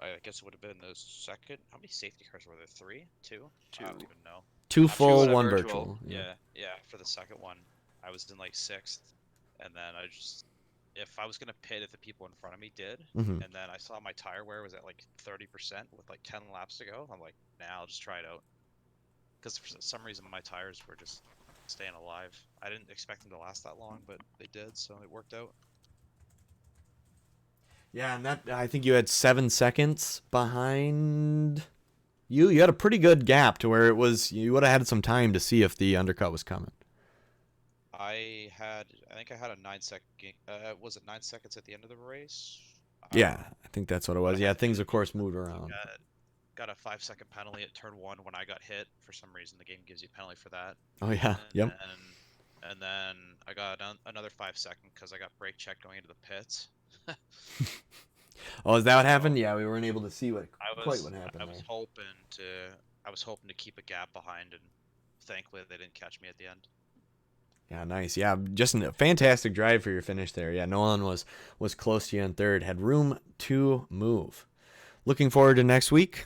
I guess it would have been the second. How many safety cars were there? 3? 2? 2. I don't even know. 2 full, and a 1 virtual. virtual. Yeah. For the second one, I was in like 6th, and then if I was gonna pit if the people in front of me did, Mhm. and then I saw my tire wear was at like 30% with like 10 laps to go, I'm like, nah, I'll just try it out. Because for some reason my tires were just staying alive. I didn't expect them to last that long, but they did, so it worked out. Yeah, and that I think you had 7 seconds behind you. You had a pretty good gap to where you would have had some time to see if the undercut was coming. I think I had a 9-second. Was it 9 seconds at the end of the race? Yeah, I think that's what it was. Yeah, things of course moved around. Got a 5-second penalty at turn 1 when I got hit. For some reason, the game gives you a penalty for that. Oh yeah, yep. And then I got another 5-second because I got brake checked going into the pits. Oh, is that what happened? Yeah, we weren't able to see what happened. I was hoping to keep a gap behind, and thankfully they didn't catch me at the end. Yeah, nice. Yeah, just a fantastic drive for your finish there. Yeah, no one was close to you in third. Had room to move. Looking forward to next week?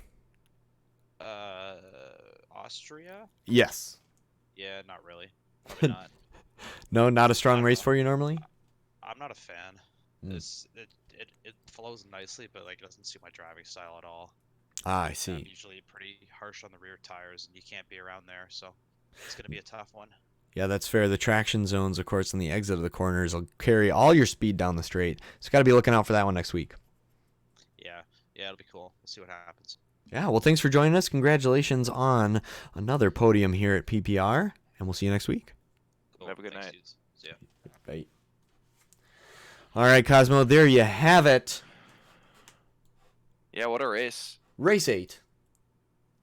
Austria? Yes. Yeah, not really. Probably not. No, not a strong race for you normally? I'm not a fan. It flows nicely, but like it doesn't suit my driving style at all. Ah, I see. I'm usually pretty harsh on the rear tires, and you can't be around there, so it's gonna be a tough one. Yeah, that's fair. The traction zones, of course, and the exit of the corners will carry all your speed down the straight. So got to be looking out for that one next week. Yeah, it'll be cool. We'll see what happens. Yeah, well, thanks for joining us. Congratulations on another podium here at PPR, and we'll see you next week. Cool. Have a good Thanks, night. dudes. See ya. Bye. All right, Cosmo, there you have it. Yeah, what a race. Race 8.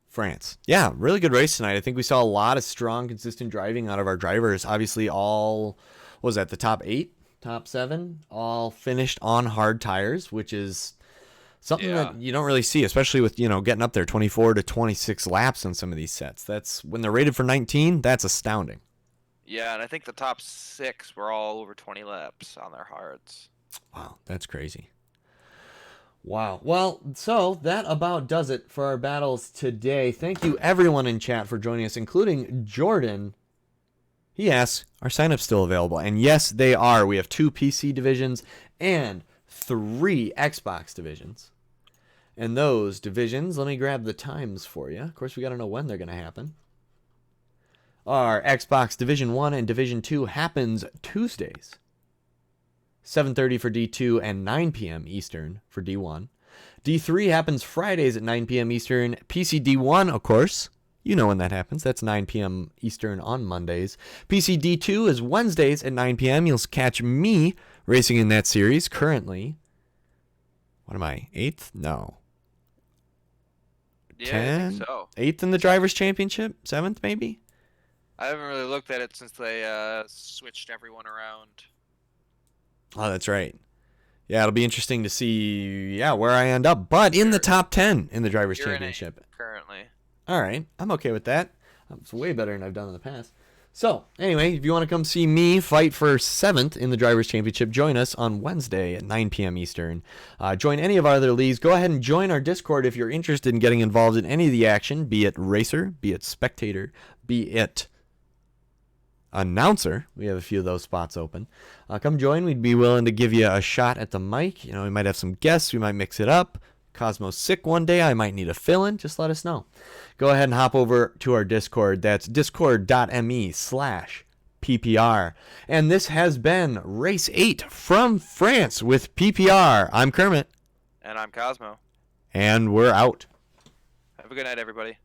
France. Yeah, really good race tonight. I think we saw a lot of strong, consistent driving out of our drivers. Obviously, all, what was that, the top 8, top 7, all finished on hard tires, which is something that you don't really see, especially with, getting up there 24 to 26 laps on some of these sets. That's when they're rated for 19, that's astounding. Yeah, and I think the top 6 were all over 20 laps on their hards. Wow, that's crazy. Wow. Well, so that about does it for our battles today. Thank you, everyone in chat, for joining us, including Jordan. He asks, are signups still available? And yes, they are. We have 2 PC divisions and 3 Xbox divisions. And those divisions, let me grab the times for you. Of course, we got to know when they're going to happen. Our Xbox Division 1 and Division 2 happens Tuesdays. 7:30 for D2 and 9 p.m. Eastern for D1. D3 happens Fridays at 9 p.m. Eastern. PC D1, of course, you know when that happens. That's 9 p.m. Eastern on Mondays. PC D2 is Wednesdays at 9 p.m. You'll catch me racing in that series currently. What am I, 8th? No. Yeah, 10? I think so. 8th in the Drivers' Championship? 7th, maybe? I haven't really looked at it since they switched everyone around. Oh, that's right. Yeah, it'll be interesting to see, where I end up. But in the top 10 in the Drivers' You're in Championship. 8th currently. All right. I'm okay with that. It's way better than I've done in the past. So, anyway, if you want to come see me fight for 7th in the Drivers' Championship, join us on Wednesday at 9 p.m. Eastern. Join any of our other leagues. Go ahead and join our Discord if you're interested in getting involved in any of the action, be it racer, be it spectator, be it announcer. We have a few of those spots open. Come join. We'd be willing to give you a shot at the mic. We might have some guests. We might mix it up. Cosmo's sick one day. I might need a fill-in. Just let us know. Go ahead and hop over to our Discord. That's discord.me/PPR. And this has been Race 8 from France with PPR. I'm Kermit. And I'm Cosmo. And we're out. Have a good night, everybody.